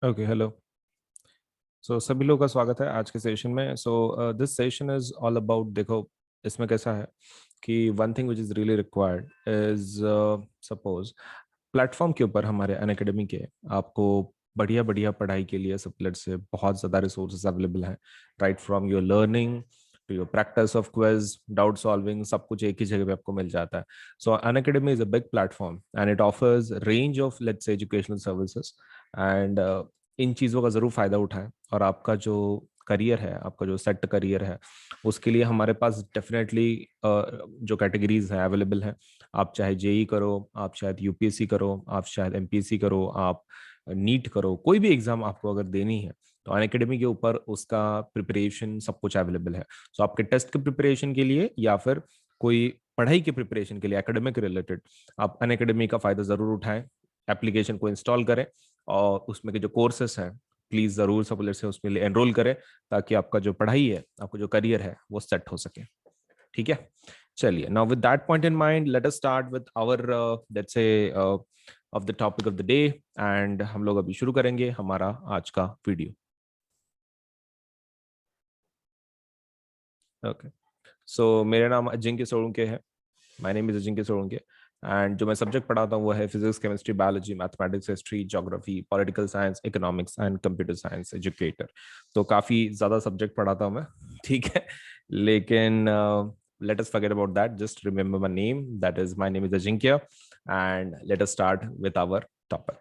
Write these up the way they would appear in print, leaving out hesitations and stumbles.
Okay, hello. सभी लोगों का स्वागत है आज के सेशन में। This session is all about, देखो इसमें कैसा है कि one thing which is really required is, suppose platform के ऊपर हमारे अनअकैडमी के आपको बढ़िया बढ़िया पढ़ाई के लिए सबलेट से बहुत ज़्यादा रिसोर्सेज अवेलेबल हैं। Right from your learning to your practice of quiz, doubt solving, सब कुछ एक ही जगह पे आपको मिल जाता है। सो Unacademy is a big platform and it offers range of let's say educational services and in चीज़ों का ज़रूर फ़ायदा उठाएं। और आपका जो करियर है, आपका जो सेट करियर है, उसके लिए हमारे पास डेफिनेटली जो कैटेगरीज हैं अवेलेबल हैं। आप चाहे जेई करो, आप शायद यूपीएससी करो, आप शायद एमपीएससी करो, आप नीट करो, कोई भी एग्जाम आपको अगर देनी है तो अनअकैडमी के ऊपर उसका प्रिपरेशन सब कुछ अवेलेबल है। सो आपके टेस्ट के प्रिपरेशन के लिए या फिर कोई पढ़ाई के प्रिपरेशन के लिए एकेडमिक रिलेटेड, आप अनअकैडमी का फायदा जरूर उठाएं। एप्लीकेशन को इंस्टॉल करें और उसमें के जो कोर्सेस हैं प्लीज जरूर सबलेट से उसमें एनरोल करें, ताकि आपका जो पढ़ाई है, आपका जो करियर है वो सेट हो सके। ठीक है, चलिए। Now with that point in mind, let us start with our let's say of the topic of the day. And हम लोग अभी शुरू करेंगे हमारा आज का वीडियो। ओके, सो मेरा नाम अजिंक्य सोलंके है। My name is Ajinkya Solanke. And जो मैं सब्जेक्ट पढ़ाता हूँ वो है physics, chemistry, biology, mathematics, history, geography, political science, economics and computer science educator. तो काफ़ी ज़्यादा सब्जेक्ट पढ़ाता हूँ मैं। ठीक है, लेकिन let us forget about that. Just remember my name. That is, my name is Ajinkya. And let us start with our topic.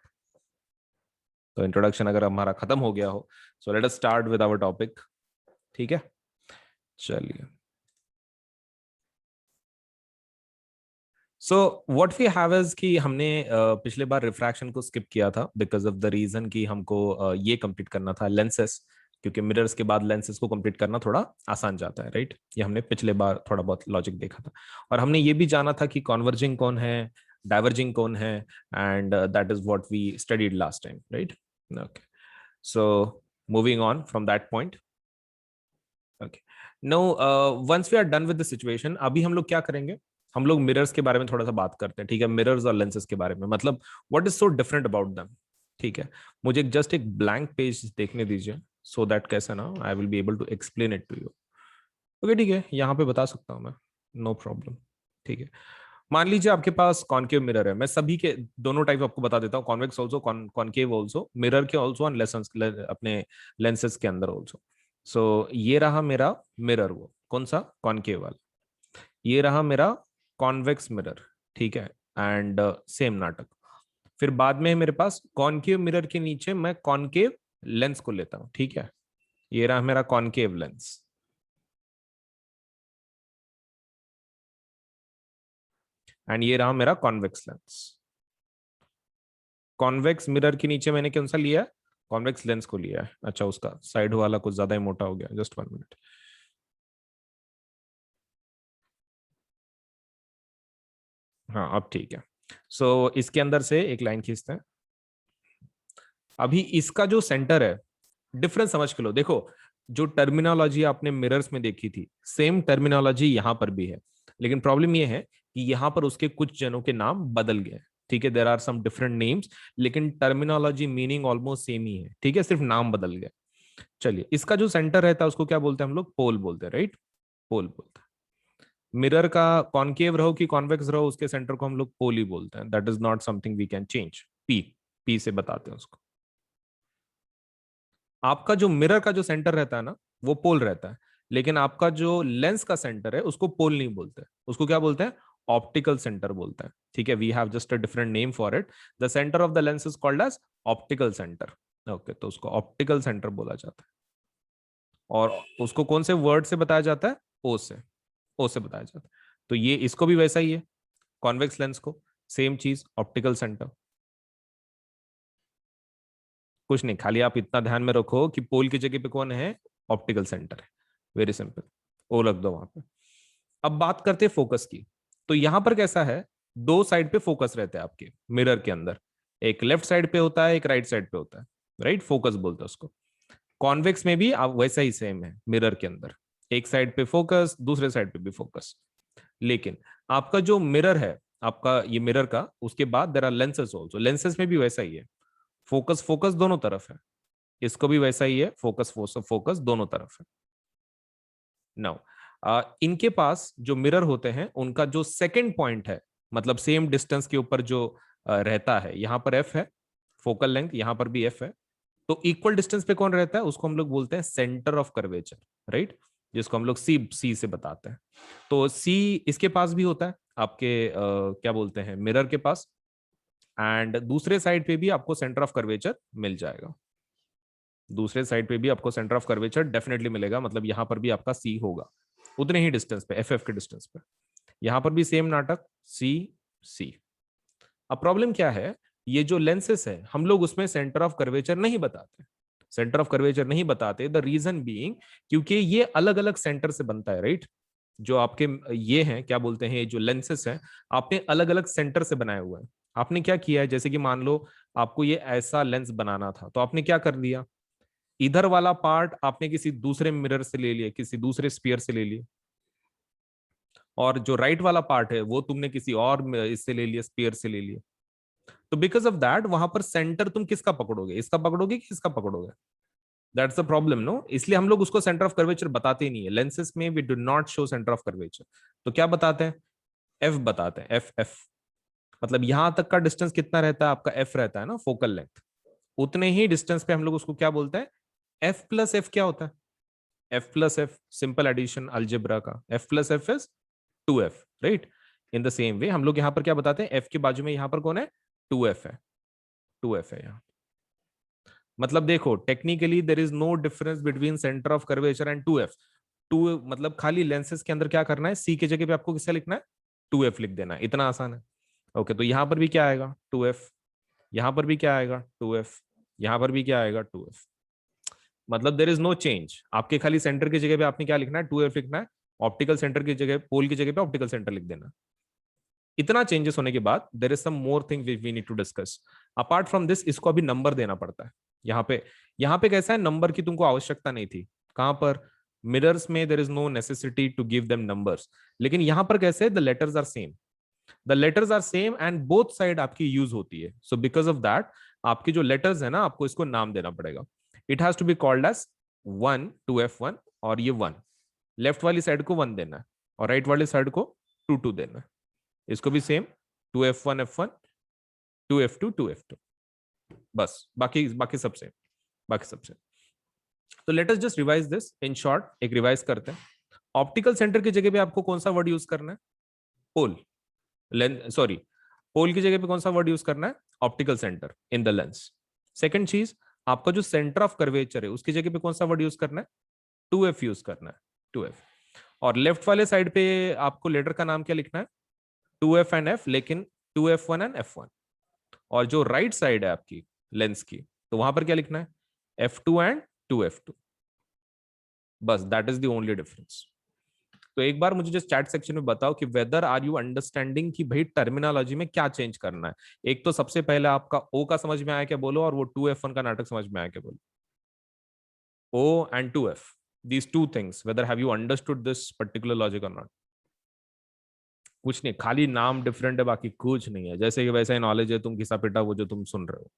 तो इंट्रोडक्शन अगर हमारा खत्म हो गया हो, so let us start with our topic. ठीक है, चलिए। So what we have is कि हमने पिछले बार रिफ्रैक्शन को स्किप किया था बिकॉज ऑफ द रीजन कि हमको ये कंप्लीट करना था लेंसेस, क्योंकि मिरर्स के बाद लेंसेस को कंप्लीट करना थोड़ा आसान जाता है। राइट, ये हमने पिछले बार थोड़ा बहुत लॉजिक देखा था। और हमने ये भी जाना था कि कॉन्वर्जिंग कौन है, डाइवर्जिंग कौन है, and that is what we studied last time. Right, okay. So moving on from that point, okay, no, once we are done with the situation, अभी हम लोग क्या करेंगे, हम लोग मिरर्स के बारे में थोड़ा सा बात करते हैं। ठीक है, मिरर्स और लेंसेज के बारे में, मतलब what is so different about them. ठीक है, मुझे जस्ट एक ब्लैंक पेज देखने दीजिए, सो दैट कैसा ना I will be able to explain it to you. Okay, ठीक है, यहाँ पे बता सकता हूँ मैं, नो प्रॉब्लम। ठीक है, मान लीजिए आपके पास कॉनकेव मिरर है। मैं सभी के दोनों टाइप आपको बता देता हूँ, convex also, concave also, mirror के ऑल्सो एंड लेंसेज, अपने लेंसेज के अंदर ऑल्सो। सो ये रहा मेरा मिरर, वो कौन सा, कॉनकेव वाला। ये रहा मेरा कॉन्वेक्स मिरर। ठीक है, एंड सेम नाटक। फिर बाद में मेरे पास कॉनकेव मिरर के नीचे मैं कॉनकेव लेंस को लेता हूं। ठीक है, ये रहा मेरा कॉनकेव लेंस, एंड ये रहा मेरा कॉन्वेक्स लेंस। कॉन्वेक्स मिरर के नीचे मैंने कौन सा लिया है, कॉन्वेक्स लेंस को लिया है। अच्छा, उसका साइड वाला कुछ ज्यादा ही मोटा हो गया, जस्ट 1 मिनट। हाँ, अब ठीक है। इसके अंदर से एक लाइन खींचते हैं। अभी इसका जो सेंटर है, डिफरेंस समझ के लो। देखो, जो टर्मिनोलॉजी आपने मिरर्स में देखी थी, सेम टर्मिनोलॉजी यहां पर भी है, लेकिन प्रॉब्लम यह है कि यहां पर उसके कुछ जनों के नाम बदल गए। ठीक है, there are some different names, लेकिन टर्मिनोलॉजी मीनिंग ऑलमोस्ट सेम ही है। ठीक है, सिर्फ नाम बदल गए। चलिए, इसका जो सेंटर रहता है उसको क्या बोलते हैं हम लोग, पोल बोलते हैं। राइट, पोल बोलते हैं। मिरर का कॉनकेव रहो कि कॉन्वेक्स रहो, उसके सेंटर को हम लोग पोल ही बोलते हैं। That is not something we can change. P, P से बताते हैं उसको। आपका जो मिरर का जो सेंटर रहता है ना, वो पोल रहता है, लेकिन आपका जो लेंस का सेंटर है उसको पोल नहीं बोलते, उसको क्या बोलते हैं, ऑप्टिकल सेंटर बोलते हैं। ठीक है, we have just a different name for it. The centre of the lens is called as optical centre. Okay, तो उसको ऑप्टिकल सेंटर बोला जाता है। और उसको कौन से वर्ड से बताया जाता है, ओ से, ओ से बताया जाता है। तो ये इसको भी वैसा ही है, कॉन्वेक्स लेंस को सेम चीज, ऑप्टिकल सेंटर। कुछ नहीं, खाली आप इतना ध्यान में रखो कि पोल की जगह पे कौन है, ऑप्टिकल सेंटर है। वेरी सिंपल, ओ रख दो वहां पे। अब बात करते हैं फोकस की। तो यहां पर कैसा है, दो साइड पे फोकस रहते हैं आपके मिरर के अंदर। एक लेफ्ट साइड पे होता है, एक राइट साइड पे होता है। राइट, फोकस बोलते हैं उसको। कॉन्वेक्स में भी आप वैसा ही सेम है, मिरर के अंदर एक साइड पे फोकस, दूसरे साइड पे भी फोकस। लेकिन आपका जो मिरर है, आपका ये मिरर का, उसके बाद there are lenses also, lenses में भी वैसा ही है, फोकस फोकस दोनों तरफ है। इसको भी वैसा ही है, फोकस फोर्स ऑफ फोकस दोनों तरफ है। नाउ इनके पास जो मिरर होते हैं उनका जो सेकंड पॉइंट है, मतलब सेम डिस्टेंस के ऊपर जो रहता है, यहां पर एफ है फोकल लेंथ, यहां पर भी एफ है, तो इक्वल डिस्टेंस पे कौन रहता है उसको हम लोग बोलते हैं सेंटर ऑफ कर्वेचर, राइट, जिसको हम लोग सी से बताते हैं। तो सी इसके पास भी होता है आपके क्या बोलते हैं मिरर के पास, एंड दूसरे साइड पे भी आपको सेंटर ऑफ कर्वेचर मिल जाएगा, दूसरे साइड पे भी आपको सेंटर ऑफ कर्वेचर डेफिनेटली मिलेगा, मतलब यहां पर भी आपका सी होगा उतने ही डिस्टेंस पे, एफ के डिस्टेंस पे। यहां पर भी सेम नाटक, सी सी। अब प्रॉब्लम क्या है, ये जो लेंसेस है हम लोग उसमें सेंटर ऑफ कर्वेचर नहीं बताते, सेंटर ऑफ कर्वेचर नहीं बताते, द रीजन बीइंग क्योंकि ये अलग अलग सेंटर से बनता है, राइट। जो आपके ये हैं क्या बोलते हैं, जो लेंसेस हैं आपने अलग अलग सेंटर से बनाए हुए हैं। आपने क्या किया है, जैसे कि मान लो आपको ये ऐसा लेंस बनाना था, तो आपने क्या कर दिया, इधर वाला पार्ट आपने किसी दूसरे मिरर से ले लिया, किसी दूसरे स्पीयर से ले लिया, और जो राइट वाला पार्ट है वो तुमने किसी और इससे ले लिया, स्पीयर से ले लिया। तो बिकॉज ऑफ दैट वहां पर सेंटर तुम किसका पकड़ोगे, इसका पकड़ोगे कि इसका पकड़ोगे, दैट्स द प्रॉब्लम नो। इसलिए हम लोग उसको सेंटर ऑफ कर्वेचर बताते ही नहीं है लेंसेस में, we do not show centre of curvature. तो क्या बताते हैं, एफ बताते हैं, एफ एफ, मतलब यहां तक का डिस्टेंस कितना रहता है आपका, एफ रहता है ना फोकल लेंथ, उतने ही डिस्टेंस पे हम लोग उसको क्या बोलते हैं, एफ प्लस एफ क्या होता है, F plus F, simple addition algebra का, F plus F is 2f, right. In the same way हम लोग यहाँ पर क्या बताते हैं, एफ के बाजू में यहाँ पर कौन है, 2f है, 2f है यहाँ। मतलब देखो technically there is no difference between centre of curvature and 2f। 2 मतलब खाली लेंसेज के अंदर क्या करना है, सी के जगह पे आपको किससे लिखना है, 2f लिख देना है, इतना आसान है। ओके, तो यहाँ पर भी क्या आएगा 2f, यहाँ पर भी क्या आएगा 2f, यहाँ पर भी क्या आएगा 2f। मतलब देर इज नो चेंज, आपके खाली सेंटर की जगह पे आपने क्या लिखना है, 2f लिखना है, ऑप्टिकल सेंटर की जगह, पोल की जगह पे ऑप्टिकल सेंटर लिख देना। इतना चेंजेस होने के बाद there is some more thing we need to discuss. Apart from this इसको अभी नंबर देना पड़ता है। यहाँ पे कैसा है, नंबर की तुमको आवश्यकता नहीं थी, कहां पर, मिरर्स में there is no necessity to give them numbers, लेकिन यहां पर कैसे, the letters are same, the letters are same and both side आपकी यूज होती है, सो बिकॉज ऑफ दैट आपके जो लेटर्स है ना आपको इसको नाम देना पड़ेगा। It has to be called as 1 2f1, और ये 1 लेफ्ट वाली साइड को 1 देना है और राइट वाली साइड को 2 देना है। इसको भी same 2f1 f1, 2f2 2f2, बस बाकी बाकी सब सेम, बाकी सब सेम। तो late us just revise this in short, एक रिवाइज करते हैं। ऑप्टिकल सेंटर की जगह पे आपको कौन सा वर्ड यूज करना है, पोल, लेंस सॉरी, पोल की जगह पे कौन सा वर्ड यूज करना है, optical centre in the lens. Second चीज, आपका जो सेंटर ऑफ कर्वेचर है उसकी जगह पे कौन सा वर्ड यूज करना है, 2f यूज करना है, 2f। और लेफ्ट वाले साइड पे आपको लेटर का नाम क्या लिखना है, 2f एंड f, लेकिन 2f1 एंड f1। और जो राइट साइड है आपकी लेंस की, तो वहां पर क्या लिखना है, f2 एंड 2f2, बस that is the only difference. तो एक बार मुझे जस्ट चैट सेक्शन में बताओ कि वेदर आर यू अंडरस्टैंडिंग कि भाई टर्मिनोलॉजी में क्या चेंज करना है। एक तो सबसे पहले आपका ओ का समझ में आया क्या बोलो, और वो 2f1 का नाटक समझ में आया क्या बोलो, O and 2f, these two things, whether have you understood this particular logic or not। कुछ नहीं, खाली नाम डिफरेंट है, बाकी कुछ नहीं है, जैसे कि वैसा ही नॉलेज है, तुम घिसा पिटा वो जो तुम सुन रहे हो।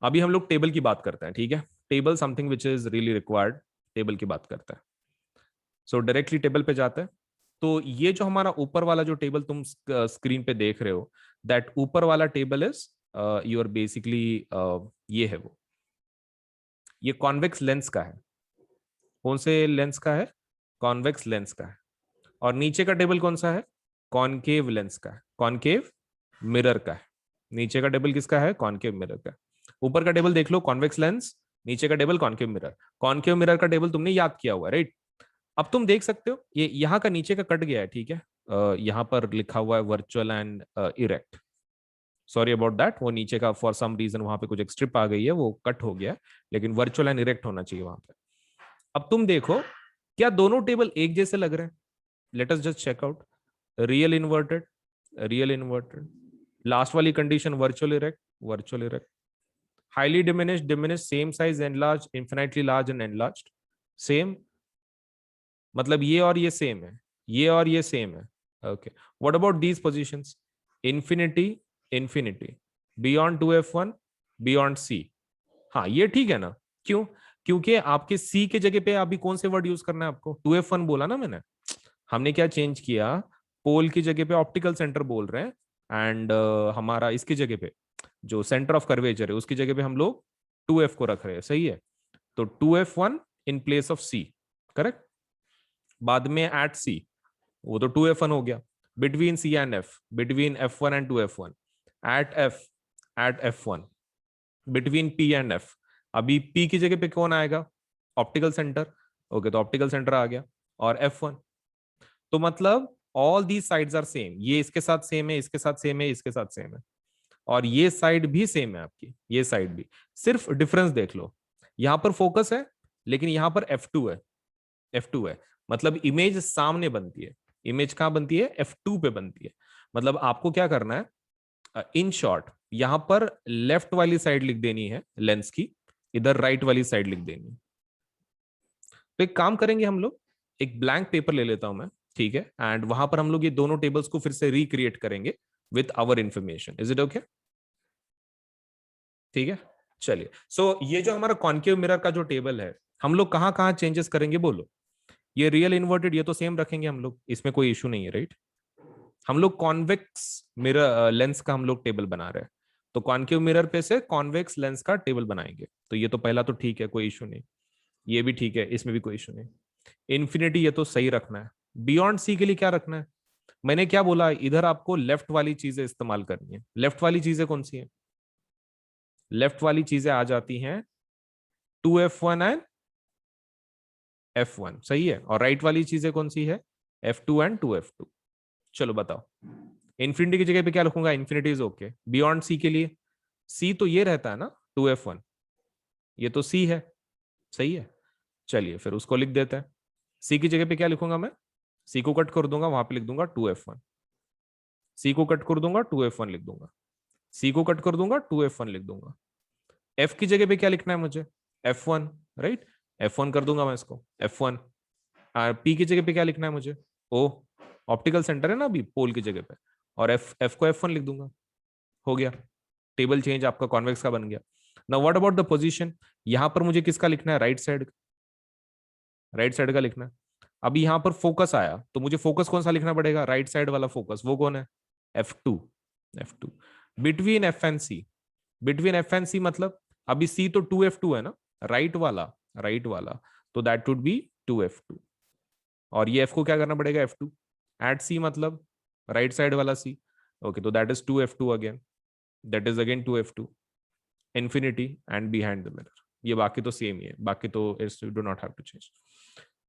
अभी हम लोग टेबल की बात करते हैं, ठीक है, table something which is really required, table की बात करते हैं। सो डायरेक्टली टेबल पे जाते हैं। तो ये जो हमारा ऊपर वाला जो टेबल तुम स्क्रीन पे देख रहे हो, दैट ऊपर वाला टेबल इज यूर बेसिकली, ये है वो, ये कॉन्वेक्स लेंस का है। कौन से लेंस का है, कॉन्वेक्स लेंस का है। और नीचे का टेबल कौन सा है, कॉनकेव लेंस का है, कॉनकेव मिरर का है। नीचे का टेबल किसका है, कॉनकेव मिरर का। ऊपर का टेबल देख लो कॉन्वेक्स लेंस, नीचे का table concave mirror. Concave mirror का टेबल तुमने याद किया हुआ, राइट। अब तुम देख सकते हो ये यहाँ का नीचे का कट गया है, ठीक है, यहाँ पर लिखा हुआ है virtual and erect, sorry about that, वो नीचे का फॉर सम रीजन वहां पे कुछ एक स्ट्रिप आ गई है, वो कट हो गया है, लेकिन वर्चुअल एंड इरेक्ट होना चाहिए वहां पे। अब तुम देखो क्या दोनों टेबल एक जैसे लग रहे हैं, let us just check out, real inverted, real inverted, last वाली condition virtual erect, virtual erect, highly diminished, diminished, same size, enlarge, infinitely large and enlarged, same, मतलब ये और ये सेम है, ये और ये सेम है। Okay, what about these positions, infinity, infinity, beyond 2f1, beyond c, हाँ ये ठीक है ना, क्यों? क्योंकि आपके सी के जगह पे अभी कौन से वर्ड यूज करना है आपको, 2F1 बोला ना मैंने। हमने क्या चेंज किया, पोल की जगह पे ऑप्टिकल सेंटर बोल रहे हैं, एंड हमारा इसकी जगह पे जो सेंटर ऑफ कर्वेचर है उसकी जगह पे हम लोग 2F को रख रहे हैं, सही है। तो 2F1 in place of C, correct. बाद में एट सी, वो तो 2F1 हो गया। Between C and F, between F1 and 2F1, at F, at F1, between P and F. अभी पी की जगह पे कौन आएगा, ऑप्टिकल सेंटर। ओके, तो ऑप्टिकल सेंटर आ गया, और F1। तो मतलब all the sides are same, ये इसके साथ सेम है, इसके साथ सेम है, इसके साथ सेम है, और ये साइड भी सेम है आपकी, ये साइड भी। सिर्फ डिफरेंस देख लो, यहां पर फोकस है लेकिन यहां पर F2 है, F2 है। मतलब इमेज सामने बनती है, इमेज कहां बनती है, F2 पे बनती है। मतलब आपको क्या करना है, इन शॉर्ट यहां पर लेफ्ट वाली साइड लिख देनी है लेंस की, इधर राइट वाली साइड लिख देनी है। तो एक काम करेंगे हम लोग, एक ब्लैंक पेपर ले लेता हूं मैं, ठीक है, एंड वहां पर हम लोग ये दोनों टेबल्स को फिर से रिक्रिएट करेंगे with our information. Is it okay? ठीक है, चलिए। सो ये जो हमारा कॉन्केव मिरर का जो टेबल है, हम लोग कहाँ कहाँ चेंजेस करेंगे बोलो। ये रियल इन्वर्टेड ये तो सेम रखेंगे हम लोग, इसमें कोई इशू नहीं है, राइट। हम लोग कॉन्वेक्स मिरर लेंस का हम लोग टेबल बना रहे हैं, तो कॉन्केव मिरर पे से कॉन्वेक्स लेंस का टेबल बनाएंगे। तो ये तो पहला तो ठीक है, कोई इशू नहीं। ये भी ठीक है, इसमें भी कोई इशू नहीं। इन्फिनिटी ये तो सही रखना है। बियॉन्ड सी के लिए क्या रखना है, मैंने क्या बोला, इधर आपको लेफ्ट वाली चीजें इस्तेमाल करनी है। लेफ्ट वाली चीजें कौन सी है, लेफ्ट वाली चीजें आ जाती हैं 2F1 एंड F1, सही है। और राइट वाली चीजें कौन सी है, F2 एंड 2F2। चलो बताओ, इन्फिनिटी की जगह पे क्या लिखूंगा, infinity is okay. Beyond C के लिए, सी तो ये रहता है ना 2F1, ये तो सी है, सही है। चलिए फिर उसको लिख देते हैं। सी की जगह पे क्या लिखूंगा मैं, सी को कट कर दूंगा, वहां पे लिख दूंगा 2F1। सी को कट कर दूंगा, 2F1 लिख दूंगा। सी को कट कर दूंगा, 2F1 लिख दूंगा। एफ की जगह पे क्या लिखना है मुझे, F1, राइट। F1 कर दूंगा मैं इसको, F1। पी की जगह पे क्या लिखना है मुझे, ओ, ऑप्टिकल सेंटर है ना अभी पोल की जगह पे, और एफ एफ को F1 लिख दूंगा। हो गया, टेबल चेंज आपका कॉन्वेक्स का बन गया। Now what about the position, यहां पर मुझे किसका लिखना है, राइट साइड, राइट साइड का लिखना है। अभी यहां पर फोकस आया तो मुझे फोकस कौन सा लिखना पड़ेगा, राइट साइड वाला फोकस, वो कौन है, F2, F2। Between F and C, between F and C मतलब अभी सी तो 2F2 है ना, राइट वाला, राइट वाला, तो दैट वुड बी 2F2। और ये एफ को क्या करना पड़ेगा, F2 एट सी, मतलब राइट साइड वाला सी। ओके, तो that is 2F2 again, that is again 2F2, infinity and behind the mirror. ये बाकी तो सेम ही है, बाकी तो it's you do not have to change.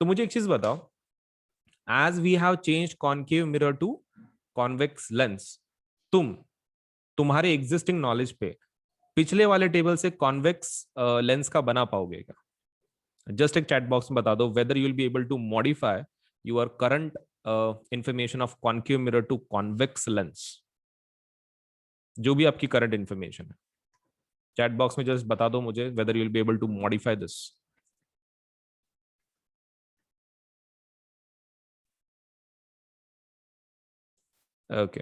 तो मुझे एक चीज बताओ, as we have change concave mirror to convex lens, तुम्हारे एग्जिस्टिंग नॉलेज पे पिछले वाले टेबल से कॉन्वेक्स लेंस का बना पाओगे क्या? जस्ट एक चैट बॉक्स में बता दो whether you will be able to modify your current information of concave mirror to convex lens, जो भी आपकी करंट इंफॉर्मेशन है। चैट बॉक्स में जस्ट बता दो मुझे whether you will be able to modify this. Okay,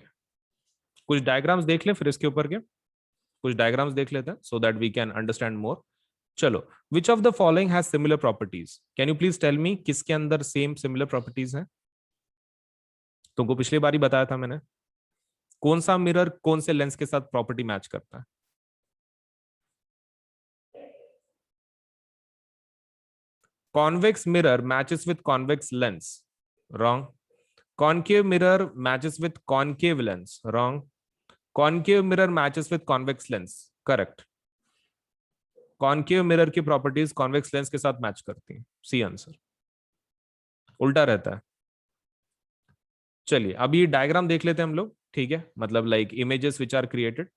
कुछ डायग्राम्स देख लें फिर इसके ऊपर के, कुछ डायग्राम्स देख लेते हैं so that we can understand more. चलो, which of the following has similar properties, can you please tell me किसके अंदर सेम सिमिलर प्रॉपर्टीज हैं? तुमको पिछली बार ही बताया था मैंने, कौन सा मिरर कौन से लेंस के साथ प्रॉपर्टी मैच करता है। Convex mirror matches with convex lens. Wrong. Concave mirror matches with concave lens. Wrong. Concave mirror matches with convex lens. Correct. Concave mirror की प्रॉपर्टीज कॉन्वेक्स लेंस के साथ मैच करती हैं, सी आंसर। उल्टा रहता है। चलिए अभी डायग्राम देख लेते हैं हम लोग, ठीक है, मतलब like images which are created.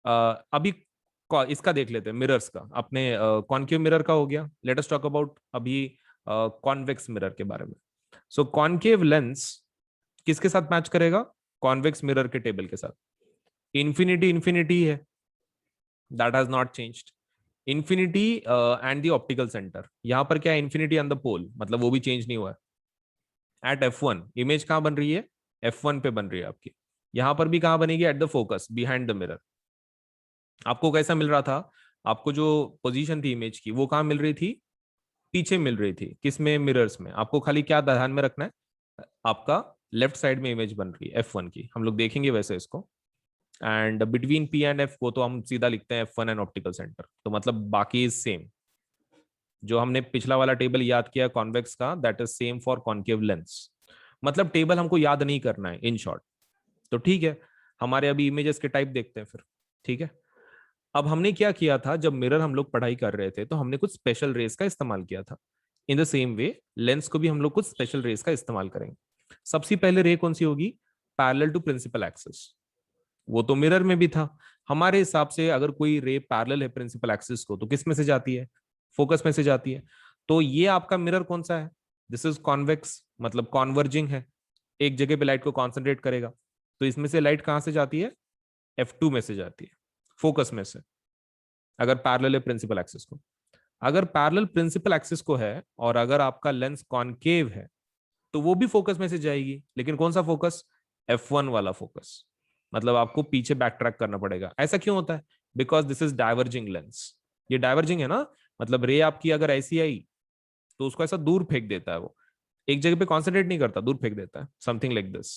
अभी इसका देख लेते हैं, मिरर्स का, अपने कॉन्केव मिरर का हो गया। लेट अस टॉक अबाउट अभी कॉन्वेक्स मिरर के बारे में। सो कॉन्केव लेंस किसके साथ मैच करेगा, कॉन्वेक्स मिरर के टेबल के साथ। इन्फिनिटी इन्फिनिटी है, that has not changed. Infinity and the optical centre, यहां पर क्या है, इन्फिनिटी ऑन द पोल, मतलब वो भी चेंज नहीं हुआ है। एट F1 इमेज कहां बन रही है, F1 पे बन रही है आपकी। यहां पर भी कहां बनेगी, at the focus behind the mirror. आपको कैसा मिल रहा था, आपको जो पोजीशन थी इमेज की वो कहाँ मिल रही थी, पीछे मिल रही थी, किसमें, मिरर्स में। आपको खाली क्या ध्यान में रखना है, आपका लेफ्ट साइड में इमेज बन रही है F1 की, हम लोग देखेंगे वैसे इसको। And between P and F को तो हम सीधा लिखते हैं F1 एंड ऑप्टिकल सेंटर, तो मतलब बाकी इज सेम। जो हमने पिछला वाला टेबल याद किया कॉन्वेक्स का, that is same for concave lens. मतलब टेबल हमको याद नहीं करना है इन शॉर्ट। तो ठीक है, हमारे अभी इमेजेस के टाइप देखते हैं फिर। ठीक है, अब हमने क्या किया था, जब मिरर हम लोग पढ़ाई कर रहे थे तो हमने कुछ स्पेशल रेस का इस्तेमाल किया था। इन द सेम वे लेंस को भी हम लोग कुछ स्पेशल रेस का इस्तेमाल करेंगे। सबसे पहले रे कौन सी होगी, पैरेलल टू प्रिंसिपल एक्सिस। वो तो मिरर में भी था। हमारे हिसाब से अगर कोई रे पैरेलल है प्रिंसिपल एक्सिस को तो किस में से जाती है, फोकस में से जाती है। तो ये आपका मिरर कौन सा है, दिस इज कॉन्वेक्स, मतलब कॉन्वर्जिंग है, एक जगह पे लाइट को कॉन्सेंट्रेट करेगा। तो इसमें से लाइट कहां से जाती है, F2 में से जाती है, फोकस में से, अगर पैरेलल है प्रिंसिपल एक्सिस को। अगर पैरेलल प्रिंसिपल एक्सिस को है और अगर आपका लेंस कॉनकेव है तो वो भी फोकस में से जाएगी, लेकिन कौन सा फोकस, F1 वाला फोकस। मतलब आपको पीछे बैक ट्रैक करना पड़ेगा। ऐसा क्यों होता है, because this is diverging lens. ये डाइवर्जिंग है ना, मतलब रे आपकी अगर ऐसी आई तो उसको ऐसा दूर फेंक देता है, वो एक जगह पे कॉन्सेंट्रेट नहीं करता, दूर फेंक देता है, समथिंग लाइक दिस,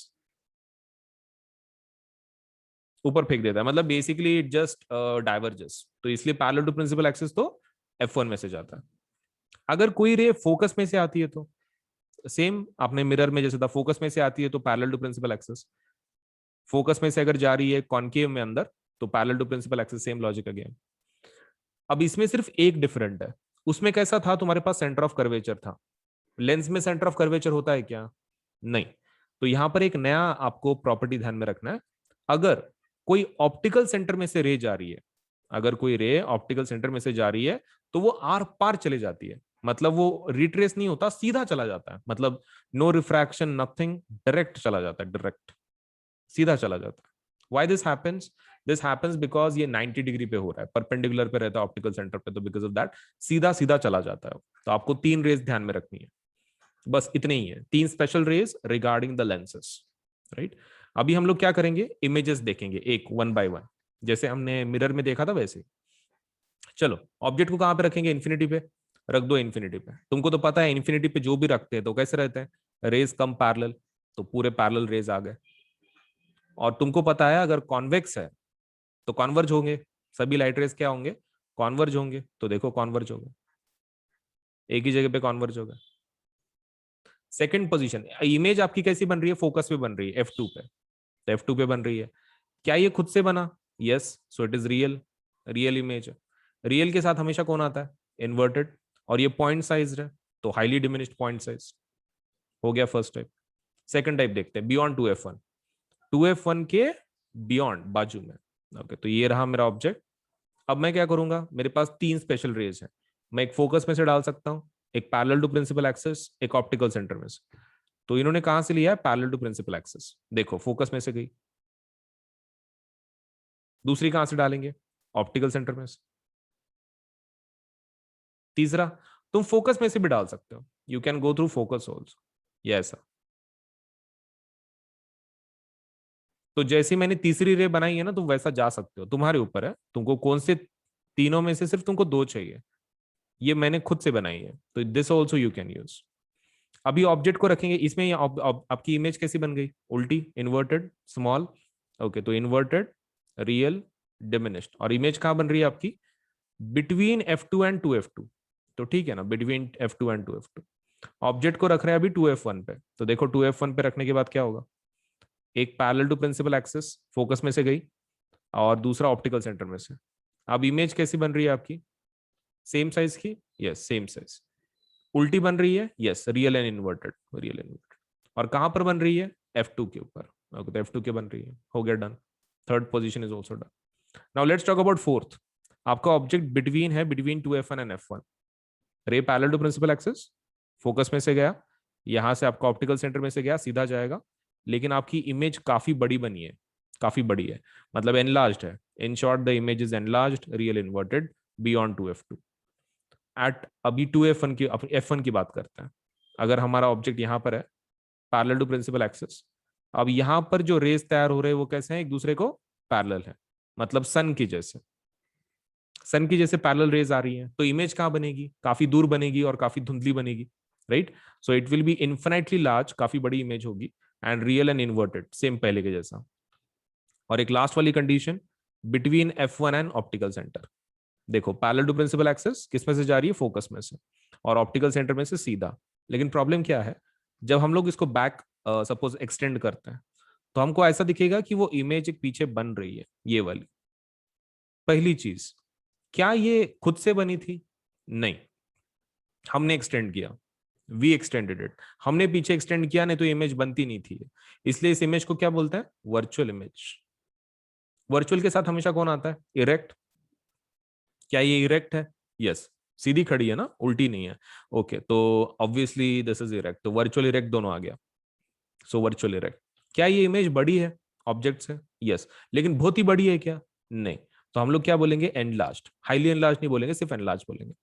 ऊपर फेंक देता है, मतलब बेसिकली इट जस्ट डाइवर्जेस। तो इसलिए पैरेलल टू प्रिंसिपल एक्सिस तो F1 में से जाता है। अगर कोई रे फोकस में से आती है तो सेम, आपने मिरर में जैसे था, फोकस में से आती है तो parallel to principal axis. Focus में से अगर जा रही है कॉनकेव में अंदर तो parallel to principal axis, same logic again. अब इसमें सिर्फ एक डिफरेंट है, उसमें कैसा था, तुम्हारे पास सेंटर ऑफ कर्वेचर था। लेंस में सेंटर ऑफ कर्वेचर होता है क्या, नहीं। तो यहां पर एक नया आपको प्रॉपर्टी ध्यान में रखना है। अगर कोई ऑप्टिकल सेंटर में से रे जा रही है, अगर कोई रे ऑप्टिकल सेंटर में से जा रही है तो वो आर पार चले जाती है, मतलब वो रिट्रेस नहीं होता, सीधा चला जाता है, मतलब नो रिफ्रैक्शन नथिंग, डायरेक्ट चला जाता है, डायरेक्ट सीधा चला जाता है। Why this happens, this happens because ये 90 डिग्री पे हो रहा है, परपेंडिकुलर पे रहता है ऑप्टिकल सेंटर पे, तो बिकॉज ऑफ दैट सीधा सीधा चला जाता है। तो आपको तीन रेज ध्यान में रखनी है, बस इतने ही है, तीन special rays regarding the lenses, right. अभी हम लोग क्या करेंगे, इमेजेस देखेंगे एक वन बाय वन, जैसे हमने मिरर में देखा था वैसे। चलो ऑब्जेक्ट को कहां पे रखेंगे, इन्फिनिटी पे रख दो। इन्फिनिटी पे तुमको तो पता है, इन्फिनिटी पे जो भी रखते हैं तो कैसे रहते हैं, रेज कम पैरेलल, तो पूरे पैरेलल रेज आ गए। और तुमको पता है अगर कॉन्वेक्स है तो कॉन्वर्ज होंगे, सभी लाइट रेज क्या होंगे, कॉन्वर्ज होंगे। तो देखो कॉन्वर्ज हो गए, एक ही जगह पे कॉन्वर्ज हो गए। सेकंड पोजीशन, इमेज आपकी कैसी बन रही है, फोकस पे बन रही है F2 पे, तो F2 पे बन रही है। क्या ये खुद से बना, yes, so it is real, real image है। रियल के साथ हमेशा कौन आता है, इन्वर्टेड, और ये पॉइंट साइज है तो हाईली डिमिनिश्ड पॉइंट साइज। हो गया फर्स्ट टाइप। सेकंड टाइप देखते हैं, बियॉन्ड 2F1, 2F1 के बियॉन्ड, बाजू में। ओके, तो ये रहा मेरा ऑब्जेक्ट। अब मैं क्या करूंगा, मेरे पास तीन स्पेशल रेज है, मैं एक फोकस में से डाल सकता हूं, एक पैरेलल टू प्रिंसिपल एक्सिस, एक ऑप्टिकल सेंटर में से। तो इन्होंने कहां से लिया है, पैरेलल टू प्रिंसिपल एक्सिस, देखो फोकस में से गई। दूसरी कहां से डालेंगे, ऑप्टिकल सेंटर में से। तीसरा, तुम फोकस में से भी डाल सकते हो, you can go through focus also, ये ऐसा। तो जैसी मैंने तीसरी रे बनाई है ना, तुम वैसा जा सकते हो, तुम्हारे ऊपर है तुमको कौन से तीनों में से सिर्फ तुमको दो चाहिए। ये मैंने खुद से बनाई है, तो this also you can use. अभी ऑब्जेक्ट को रखेंगे इसमें, आपकी इमेज कैसी बन गई, उल्टी, इन्वर्टेड, स्मॉल। ओके, तो इन्वर्टेड, रियल, डिमिनिश्ड, और इमेज कहां बन रही है आपकी, बिटवीन F2 एंड 2F2। तो ठीक है ना, between F2 and 2F2। Object को रख रहे हैं अभी 2F1 पे, तो देखो 2F1 पे रखने के बाद क्या होगा, एक parallel to principal axis, focus में से गई, और दूसरा ऑप्टिकल सेंटर में से। अब इमेज कैसी बन रही है आपकी, सेम साइज की, यस सेम साइज। उल्टी बन रही है, yes, real and inverted, real and inverted. और कहां पर बन रही है, F2 के ऊपर। ओके, तो F2 के बन रही है, हो गया done. Third position is also done. Now let's talk about fourth. आपका ऑब्जेक्ट बिटवीन है, between 2F1 and F1, ray parallel to principal axis, focus में से गया, यहां से आपका ऑप्टिकल सेंटर में से गया, सीधा जाएगा। लेकिन आपकी इमेज काफी बड़ी बनी है, काफी बड़ी है, मतलब एनलार्ज्ड है। In short the image is enlarged, real inverted, beyond 2F2। At अभी 2F1 की, F1 की बात करते हैं। अगर हमारा ऑब्जेक्ट यहाँ पर है, पैरेलल टू प्रिंसिपल एक्सिस, अब यहाँ पर जो रेस तैयार हो रहे हैं वो कैसे हैं, एक दूसरे को पैरेलल है, मतलब सन की जैसे। सन की जैसे पैरेलल रेज आ रही हैं, तो इमेज कहाँ बनेगी, काफी दूर बनेगी और काफी धुंधली बनेगी, right? So it will B infinitely large, काफी बड़ी इमेज होगी, and real and inverted, same पहले के जैसा। और एक लास्ट वाली condition, between F1 and optical centre. देखो पैरेलल टू प्रिंसिपल एक्सेस किस में से जा रही है, फोकस में से, और ऑप्टिकल सेंटर में से सीधा। लेकिन प्रॉब्लम क्या है, जब हम लोग इसको बैक सपोज एक्सटेंड करते हैं, तो हमको ऐसा दिखेगा कि वो इमेज एक पीछे बन रही है, ये वाली। पहली चीज, क्या ये खुद से बनी थी? नहीं, हमने एक्सटेंड किया, वी एक्सटेंडेड इट, हमने पीछे एक्सटेंड किया, नहीं तो इमेज बनती नहीं थी। इसलिए इस इमेज को क्या बोलते हैं, वर्चुअल इमेज। वर्चुअल के साथ हमेशा कौन आता है, इरेक्ट। क्या ये इरेक्ट है? यस, सीधी खड़ी है ना, उल्टी नहीं है। ओके, तो ऑब्वियसली दिस इज इरेक्ट, तो वर्चुअल इरेक्ट दोनों आ गया। So virtual erect. क्या ये इमेज बड़ी है ऑब्जेक्ट से? यस, लेकिन बहुत ही बड़ी है क्या? नहीं। तो हम लोग क्या बोलेंगे, एनलार्ज्ड। हाईली एनलार्ज्ड नहीं बोलेंगे, सिर्फ एनलार्ज बोलेंगे।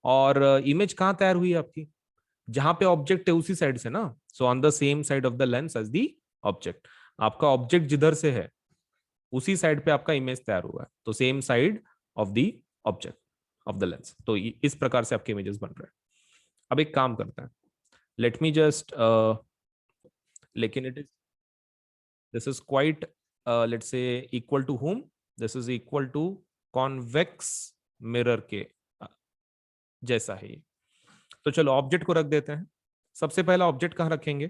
और इमेज कहाँ तैयार हुई है आपकी, जहां पे ऑब्जेक्ट है उसी साइड से ना, so on the same side of the lens as the object. आपका ऑब्जेक्ट जिधर से है उसी साइड पे आपका इमेज तैयार हुआ है, तो same side of the object of the lens. तो इस प्रकार से आपके इमेजेस बन रहे हैं। अब एक काम करते हैं, लेट मी जस्ट, लेकिन it is, this is quite, let's say equal to whom, this is equal to convex mirror के जैसा है ये। तो चलो ऑब्जेक्ट को रख देते हैं। सबसे पहला ऑब्जेक्ट कहाँ रखेंगे,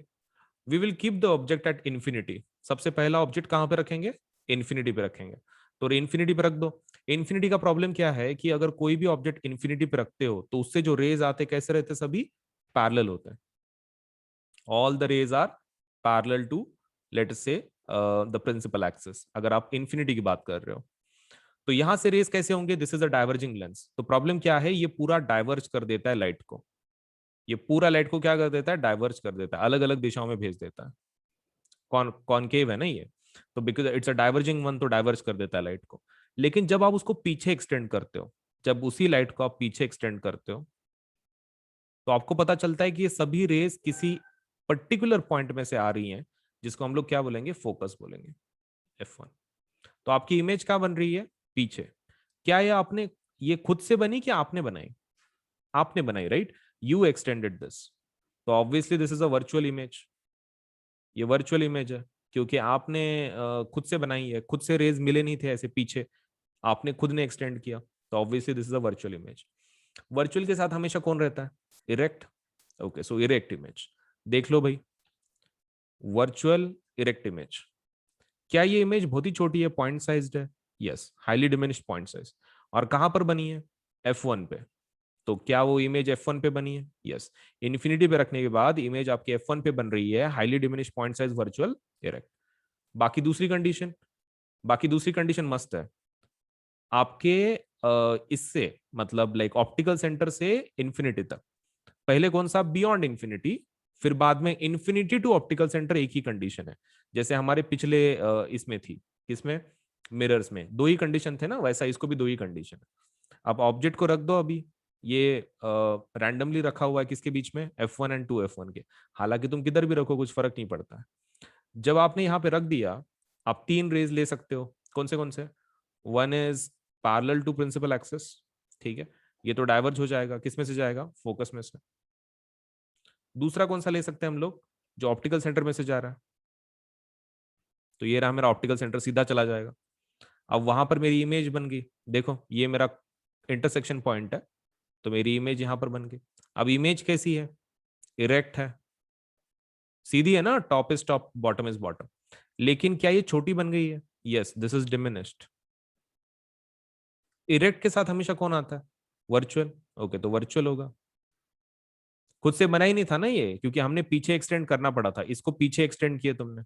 we will keep the object at infinity. सबसे पहला ऑब्जेक्ट कहाँ पे रखेंगे, इन्फिनिटी पे रखेंगे। तो इन्फिनिटी पे रख दो। इन्फिनिटी का प्रॉब्लम क्या है कि अगर कोई भी ऑब्जेक्ट इन्फिनिटी पे रखते हो तो उससे जो रेज आते कैसे रहते, सभी पैरेलल होते हैं। All the rays are parallel to, let say the principal axis, अगर आप इन्फिनिटी की बात कर रहे हो। तो यहां से रेस कैसे होंगे, this is a diverging lens. तो प्रॉब्लम क्या है, ये पूरा डाइवर्ज कर देता है लाइट को। ये पूरा लाइट को क्या कर देता है, डाइवर्ज कर देता है, अलग अलग दिशाओं में भेज देता है। कॉनकेव है ना ये, तो because it's a diverging one, तो डाइवर्ज कर देता है लाइट को। लेकिन जब आप उसको पीछे एक्सटेंड करते हो, जब उसी लाइट को आप पीछे एक्सटेंड करते हो, तो आपको पता चलता है कि ये सभी रेस किसी पर्टिकुलर पॉइंट में से आ रही हैं, जिसको हम लोग क्या बोलेंगे, फोकस बोलेंगे, F1। तो आपकी इमेज क्या बन रही है, पीछे। क्या ये आपने, ये खुद से बनी कि आपने बनाई? आपने बनाई, राइट? यू एक्सटेंडेड दिस, तो obviously this is a virtual image. ये वर्चुअल इमेज है, क्योंकि आपने खुद से बनाई है, खुद से रेज मिले नहीं थे ऐसे पीछे, आपने खुद ने एक्सटेंड किया, तो obviously this is a virtual image. Virtual के साथ हमेशा कौन रहता है, इरेक्ट। ओके, सो इरेक्ट इमेज। देख लो भाई, वर्चुअल इरेक्ट इमेज। क्या ये इमेज बहुत ही छोटी है, पॉइंट साइज्ड है? Yes, highly diminished point size. और कहां पर बनी है, F1 पे। तो क्या वो इमेज F1 पे बनी है? यस। इन्फिनिटी पे रखने के बाद इमेज आपकी F1 पे बन रही है, highly diminished point size, virtual erect. बाकी दूसरी कंडीशन, बाकी दूसरी कंडीशन मस्त है आपके, इससे मतलब लाइक ऑप्टिकल सेंटर से इन्फिनिटी तक। पहले कौन सा, बियॉन्ड इन्फिनिटी, फिर बाद में इन्फिनिटी टू ऑप्टिकल सेंटर, एक ही कंडीशन है। जैसे हमारे पिछले इसमें थी, किसमें, मिरर्स में दो ही कंडीशन थे ना, वैसा इसको भी दो ही कंडीशन है। अब ऑब्जेक्ट को रख दो अभी, ये रैंडमली रखा हुआ है किसके बीच में, F1 एंड 2F1 के। हालांकि तुम किधर भी रखो कुछ फर्क नहीं पड़ता है। जब आपने यहाँ पे रख दिया, आप तीन रेज ले सकते हो, कौन से, one is parallel to principal axis, ठीक है, ये तो डाइवर्ज हो जाएगा, किसमें से जाएगा, फोकस में से। दूसरा कौन सा ले सकते हैं हम लोग, जो ऑप्टिकल सेंटर में से जा रहा है, तो ये रहा मेरा ऑप्टिकल सेंटर, सीधा चला जाएगा। अब वहां पर मेरी इमेज बन गई, देखो ये मेरा इंटरसेक्शन पॉइंट है, तो मेरी इमेज यहां पर बन गई। अब इमेज कैसी है, इरेक्ट है, सीधी है ना, top is top, bottom is bottom. लेकिन क्या ये छोटी बन गई है? Yes, this is diminished. Erect के साथ हमेशा कौन आता है, वर्चुअल। ओके, तो वर्चुअल होगा। खुद से बना ही नहीं था ना ये, क्योंकि हमने पीछे एक्सटेंड करना पड़ा था, इसको पीछे एक्सटेंड किए तुमने,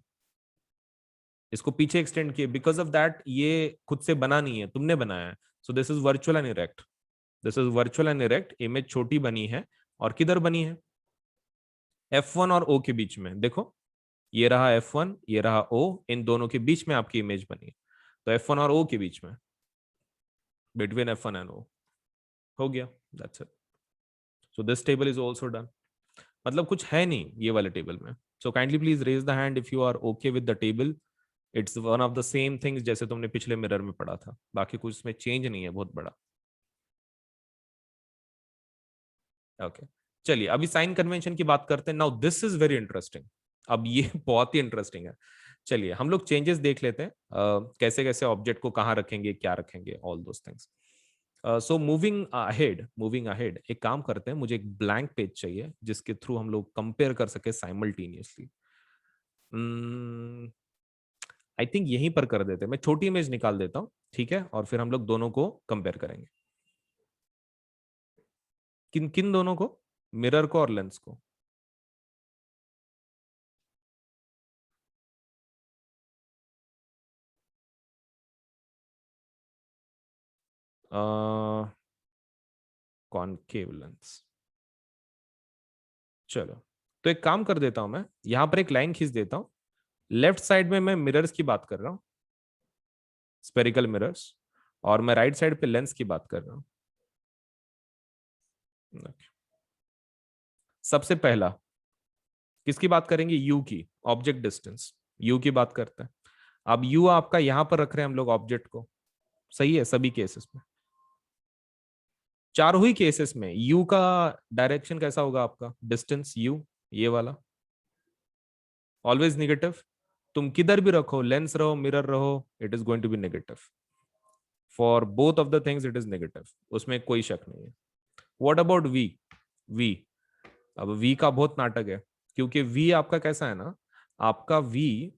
इसको पीछे एक्सटेंड किए, बिकॉज ऑफ दैट ये खुद से बना नहीं है, तुमने बनाया है। So this is virtual and erect, this is virtual and erect. Image छोटी बनी है, और किधर बनी है, F1 और O के बीच में। देखो ये रहा F1, ये रहा O, इन दोनों के बीच में आपकी इमेज बनी है। तो F1 और O के बीच में, बिटवीन F1 एंड O, हो गया, that's it. So this table is also done. मतलब कुछ है नहीं ये वाले टेबल में। So kindly please raise the hand if you are okay with the table. It's one of the same things जैसे तुमने पिछले मिरर में पढ़ा था, बाकी कुछ इसमें चेंज नहीं है बहुत बड़ा। ओके, चलिए अभी साइन कन्वेंशन की बात करते हैं। Now this is very interesting. अब ये बहुत ही इंटरेस्टिंग है। चलिए हम लोग चेंजेस देख लेते हैं, कैसे कैसे ऑब्जेक्ट को कहाँ रखेंगे, क्या रखेंगे, all those things. So moving ahead एक काम करते हैं, मुझे एक ब्लैंक पेज चाहिए जिसके थ्रू हम लोग कंपेयर कर सके साइमल्टेनियसली। आई थिंक यहीं पर कर देते हैं, मैं छोटी इमेज निकाल देता हूँ, ठीक है, और फिर हम लोग दोनों को कंपेयर करेंगे। किन किन दोनों को? मिरर को और लेंस को। Concave lens. चलो, तो एक काम कर देता हूं, मैं यहां पर एक लाइन खींच देता हूं। लेफ्ट साइड में मैं मिरर्स की बात कर रहा हूं, स्पेरिकल मिरर्स, और मैं राइट साइड पे लेंस की बात कर रहा हूं। Okay. सबसे पहला किसकी बात करेंगे? यू की, ऑब्जेक्ट डिस्टेंस। यू की बात करते हैं। अब यू आपका यहां पर रख रहे हैं हम लोग ऑब्जेक्ट को, सही है सभी केसेस में। चारों ही केसेस में यू का डायरेक्शन कैसा होगा आपका? डिस्टेंस यू, ये वाला, ऑलवेज निगेटिव। तुम किधर भी रखो, लेंस रहो, मिरर रहो, it is going to be negative. For both of the things it is negative, उसमें कोई शक नहीं है। What about v? वी, अब वी का बहुत नाटक है, क्योंकि वी आपका कैसा है ना, आपका वी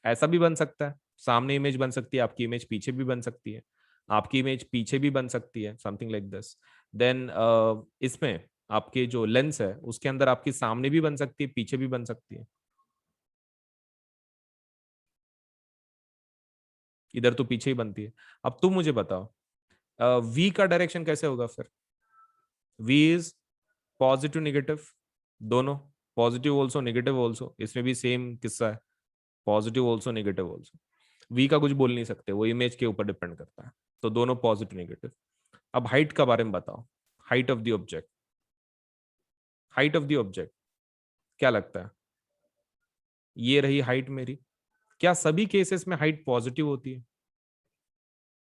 ऐसा भी बन सकता है, सामने इमेज बन सकती है, आपकी इमेज पीछे भी बन सकती है, आपकी इमेज पीछे भी बन सकती है, समथिंग लाइक दिस। देन इसमें आपके जो लेंस है उसके अंदर आपकी सामने भी बन सकती है, पीछे भी बन सकती है। इधर तो पीछे ही बनती है। अब तुम मुझे बताओ, वी का डायरेक्शन कैसे होगा फिर? वी इज पॉजिटिव निगेटिव दोनों, पॉजिटिव ऑल्सो नेगेटिव ऑल्सो, इसमें भी सेम किस्सा है, positive also negative also. V का कुछ बोल नहीं सकते, वो इमेज के ऊपर डिपेंड करता है, तो दोनों पॉजिटिव नेगेटिव। अब हाइट का बारे में बताओ, height of the object, height of the object क्या लगता है? ये रही हाइट मेरी, क्या सभी केसेस में हाइट पॉजिटिव होती है?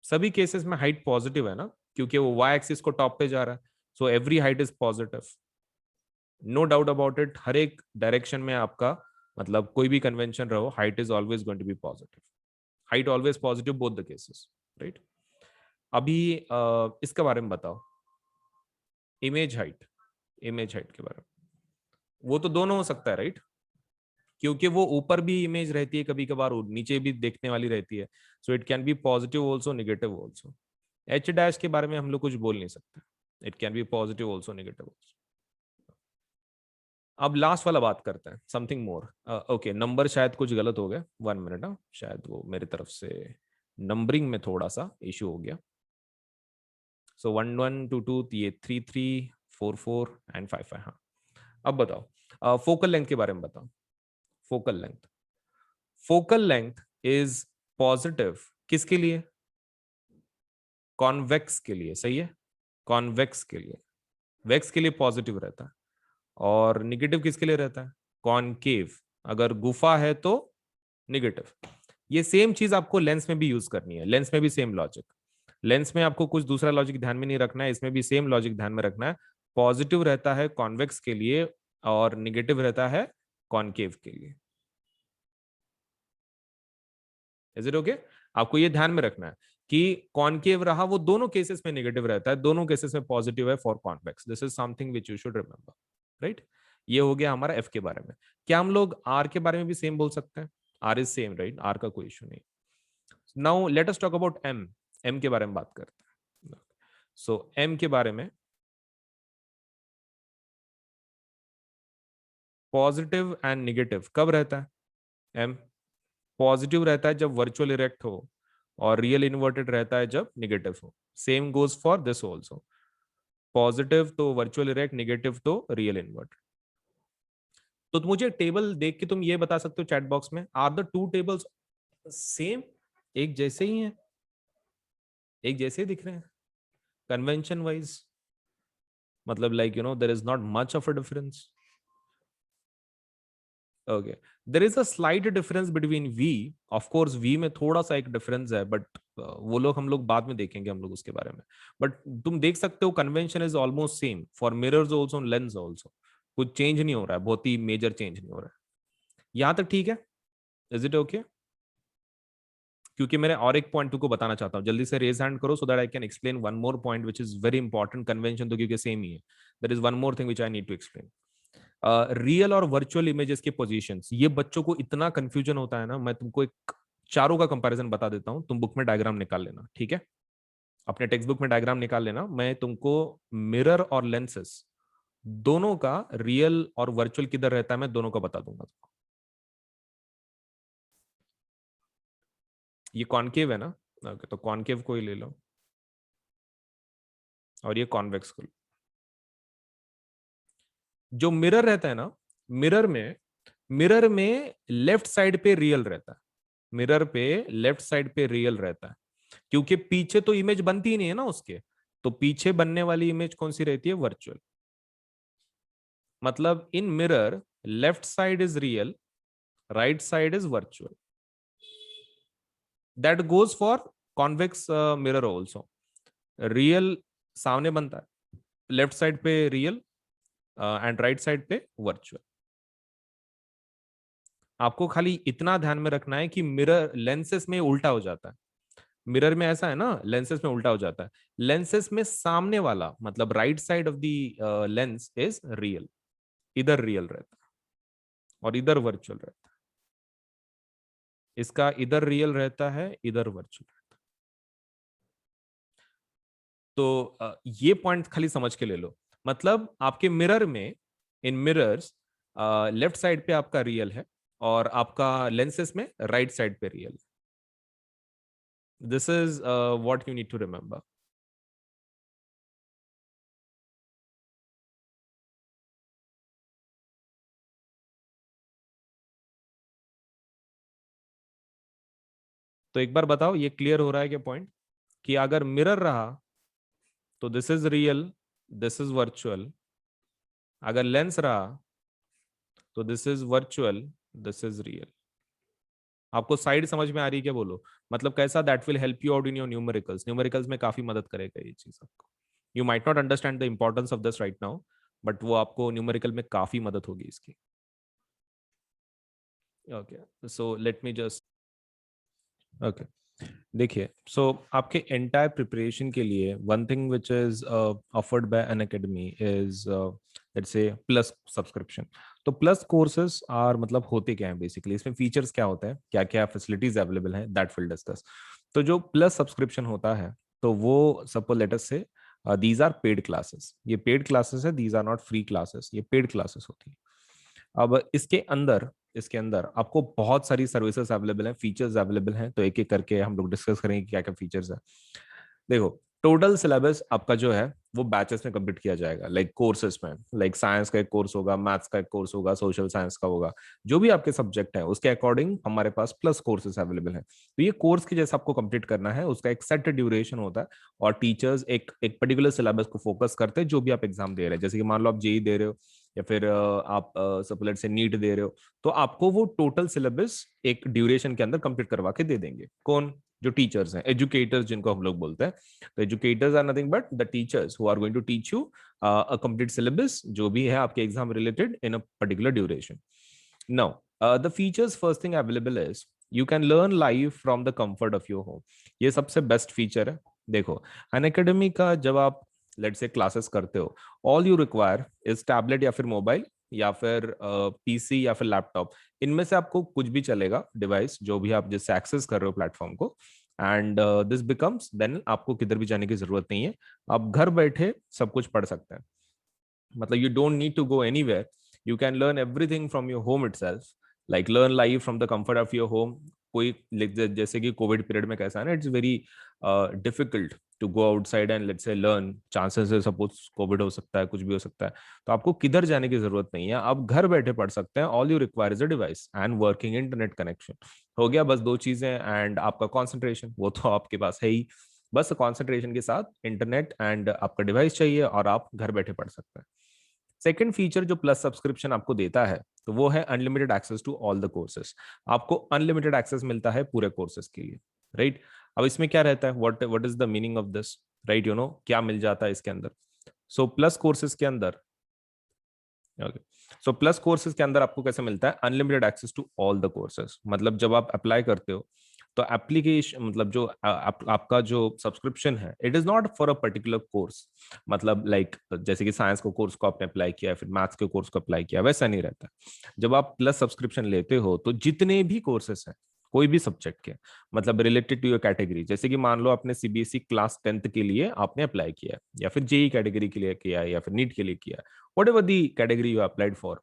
सभी केसेस में हाइट पॉजिटिव है ना, क्योंकि वो वाई एक्सिस को टॉप पे जा रहा है, so every height is positive, no doubt about it. हर एक डायरेक्शन में आपका मतलब कोई भी कन्वेंशन रहो, height is always going to be positive, height always positive both the cases, right. अभी इसके बारे में बताओ, इमेज हाइट, इमेज हाइट के बारे में। वो तो दोनों हो सकता है, राइट, क्योंकि वो ऊपर भी इमेज रहती है कभी कभार, नीचे भी देखने वाली रहती है, so it can be positive also negative also. H dash के बारे में हम लोग कुछ बोल नहीं सकते, it can be positive also negative also. अब लास्ट वाला बात करते हैं, समथिंग मोर। ओके, नंबर शायद कुछ गलत हो गया, 1 मिनट, हाँ शायद वो मेरी तरफ से नंबरिंग में थोड़ा सा इशू हो गया। सो 1 1 2 2, ये 3 3 4 4 एंड 5 5, हाँ। अब बताओ, फोकल लेंथ के बारे में बताओ। Focal length, focal length is positive किसके लिए? कॉन्वेक्स के लिए, सही है, कॉन्वेक्स के लिए, वेक्स के लिए पॉजिटिव रहता है। और निगेटिव किसके लिए रहता है? कॉनकेव, अगर गुफा है तो निगेटिव। ये सेम चीज आपको लेंस में भी यूज करनी है, लेंस में भी सेम लॉजिक। लेंस में आपको कुछ दूसरा लॉजिक ध्यान में नहीं रखना है, इसमें भी सेम लॉजिक ध्यान में रखना है। पॉजिटिव रहता है कॉन्वेक्स के लिए और निगेटिव रहता है कॉनकेव के लिए। Is it okay? आपको ये ध्यान में रखना है कि कॉनकेव रहा वो दोनों केसेस में नेगेटिव रहता है, दोनों केसेस में पॉजिटिव है for convex. This is something which you should remember, right. ये हो गया हमारा एफ के बारे में। क्या हम लोग आर के बारे में भी सेम बोल सकते हैं? R is same, right, R का कोई इशू नहीं। Now let us talk about M. M के बारे में बात करते हैं। सो एम के बारे में, पॉजिटिव एंड निगेटिव कब रहता है? एम पॉजिटिव रहता है जब वर्चुअल इरेक्ट हो, और रियल इन्वर्टेड रहता है जब निगेटिव हो। Same goes for this also, positive तो वर्चुअल इरेक्ट, निगेटिव तो रियल इन्वर्टेड। तो मुझे टेबल देख के तुम ये बता सकते हो चैट बॉक्स में, are the two tables same? एक जैसे ही हैं, एक जैसे ही दिख रहे हैं कन्वेंशन वाइज, मतलब like there is not much of a difference. Okay, there is a slight difference between v, of course v में थोड़ा सा एक डिफरेंस है, बट वो लोग हम लोग बाद में देखेंगे हम लोग उसके बारे में। बट तुम देख सकते हो convention is almost same for mirrors also, lens also. कुछ चेंज नहीं हो रहा है, बहुत ही मेजर चेंज नहीं हो रहा है। यहां तक ठीक है? Is it okay? क्योंकि मैंने और एक पॉइंट तुमको बताना चाहता हूँ, जल्दी से रेज हैंड करो so that I can explain one more point which is very important. Convention तो क्योंकि सेम ही है, that is one more thing which I need to explain. Real और वर्चुअल इमेजेस के पोजीशंस, ये बच्चों को इतना कंफ्यूजन होता है ना। मैं तुमको एक चारों का कंपैरिजन बता देता हूँ, तुम बुक में डायग्राम निकाल लेना, ठीक है? अपने टेक्स्ट बुक में डायग्राम निकाल लेना। मैं तुमको मिरर और लेंसेस दोनों का, रियल और वर्चुअल किधर रहता है, मैं दोनों का बता दूंगा तुमको। ये कॉनकेव है ना? ओके, तो कॉनकेव को ही ले लो, और ये कॉन्वेक्स को लो। जो मिरर रहता है ना, मिरर में मिरर में लेफ्ट साइड पे रियल रहता है। मिरर पे लेफ्ट साइड पे रियल रहता है, क्योंकि पीछे तो इमेज बनती ही नहीं है ना उसके। तो पीछे बनने वाली इमेज कौन सी रहती है? वर्चुअल। मतलब इन mirror left side is real, right side is virtual. That goes for convex mirror also. Real सामने बनता है, लेफ्ट साइड पे रियल एंड राइट साइड पे वर्चुअल। आपको खाली इतना ध्यान में रखना है कि मिरर लेंसेस में उल्टा हो जाता है। मिरर में ऐसा है ना, लेंसेस में उल्टा हो जाता है। लेंसेस में सामने वाला मतलब right side of the lens is real, इधर रियल रहता है और इधर वर्चुअल रहता है। इसका इधर रियल रहता है, इधर वर्चुअल रहता है। तो ये पॉइंट खाली समझ के ले लो। मतलब आपके मिरर में, इन मिरर्स लेफ्ट साइड पे आपका रियल है और आपका लेंसेस में राइट साइड पे रियल है। This is what you need to remember. तो एक बार बताओ, ये क्लियर हो रहा है क्या पॉइंट? कि अगर मिरर रहा तो this is real, this is virtual. अगर लेंस रहा तो this is virtual, this is real. आपको साइड समझ में आ रही है क्या? बोलो। मतलब कैसा? That will help you out in your numericals. Numericals में काफी मदद करेगा ये चीज आपको। You might not understand the importance of this right now, but वो आपको न्यूमेरिकल में काफी मदद होगी इसकी। Okay, so let me just, okay, देखिए। सो आपके एंटायर प्रिपरेशन के लिए one thing which is offered by Unacademy is let's say plus subscription. तो प्लस कोर्सेज आर मतलब होते क्या हैं बेसिकली, इसमें फीचर्स क्या होते हैं, क्या क्या फैसिलिटीज अवेलेबल हैं, दैट विल डिस्कस। तो जो प्लस सब्सक्रिप्शन होता है, तो वो suppose let us say these are paid classes. ये पेड क्लासेस है, these are not free classes, ये पेड क्लासेस होती है। अब इसके अंदर आपको बहुत सारी सर्विसेज अवेलेबल हैं, फीचर्स अवेलेबल हैं। तो एक एक करके हम लोग डिस्कस करेंगे क्या क्या फीचर्स है। देखो, टोटल सिलेबस आपका जो है वो बैचेस में कंप्लीट किया जाएगा। लाइक कोर्सेज में, लाइक साइंस का एक कोर्स होगा, मैथ्स का एक कोर्स होगा, सोशल साइंस का होगा। जो भी आपके सब्जेक्ट है उसके अकॉर्डिंग हमारे पास प्लस कोर्सेज अवेलेबल हैं। तो ये कोर्स की जैसे आपको कंप्लीट करना है, उसका एक सेट ड्यूरेशन होता है। और टीचर्स एक एक पर्टिकुलर सिलेबस को फोकस करते हैं, जो भी आप एग्जाम दे रहे हैं। जैसे कि मान लो आप जेई दे रहे हो, या फिर आप सपोज से नीट दे रहे हो, तो आपको वो टोटल सिलेबस एक ड्यूरेशन के अंदर कंप्लीट करवा के दे देंगे। कौन? जो टीचर्स हैं, एजुकेटर्स जिनको हम लोग बोलते हैं। तो educators are nothing but the teachers who are going to teach you a complete syllabus जो भी है आपके exam related in a particular duration. Now the features, first thing available is you can learn live from the comfort of your home. ये सबसे best feature है। देखो, अन academy का जब आप लेट से क्लासेस करते हो, all you require is tablet या फिर मोबाइल या फिर पीसी या फिर लैपटॉप। इनमें से आपको कुछ भी चलेगा, डिवाइस जो भी आप जिससे एक्सेस कर रहे हो प्लेटफॉर्म को। एंड दिस बिकम्स देन आपको किधर भी जाने की जरूरत नहीं है। आप घर बैठे सब कुछ पढ़ सकते हैं। मतलब you don't need to go anywhere, you can learn everything from your home itself. Like learn live from the comfort of your home. कोई जैसे कि कोविड पीरियड में कैसा है ना, it's very difficult to go outside and let's say learn. Chances है suppose Covid हो सकता है, कुछ भी हो सकता है। तो आपको किधर जाने की जरूरत नहीं है, आप घर बैठे पढ़ सकते हैं। All you require is a device and working internet connection. हो गया बस दो चीजें। एंड आपका कॉन्सेंट्रेशन वो तो आपके पास है ही। बस कॉन्सेंट्रेशन के साथ इंटरनेट एंड आपका डिवाइस चाहिए और आप घर बैठे पढ़ सकते हैं। सेकेंड फीचर जो प्लस सब्सक्रिप्शन आपको देता है, तो वो है unlimited access to all the courses. आपको अनलिमिटेड एक्सेस मिलता है पूरे कोर्सेज के लिए, राइट? अब इसमें क्या रहता है, what is the meaning of this, right, you know क्या मिल जाता है इसके अंदर। सो प्लस कोर्सेज के अंदर, ओके, सो प्लस कोर्सेज के अंदर आपको कैसे मिलता है, unlimited access to all the courses. मतलब जब आप अप्लाई करते हो तो एप्लीकेशन, मतलब जो आपका जो सब्सक्रिप्शन है, it is not for a particular course. मतलब लाइक जैसे कि साइंस को कोर्स को आपने अप्लाई किया, फिर मैथ्स के कोर्स को अप्लाई किया, वैसा नहीं रहता। जब आप प्लस सब्सक्रिप्शन लेते हो तो जितने भी कोर्सेस हैं कोई भी सब्जेक्ट के, मतलब रिलेटेड टू योर कैटेगरी, जैसे कि मान लो आपने सीबीएसई क्लास 10th के लिए आपने अप्लाई किया है, या फिर जेई कैटेगरी के लिए किया है, या फिर नीट के लिए किया है, what ever the category you applied for,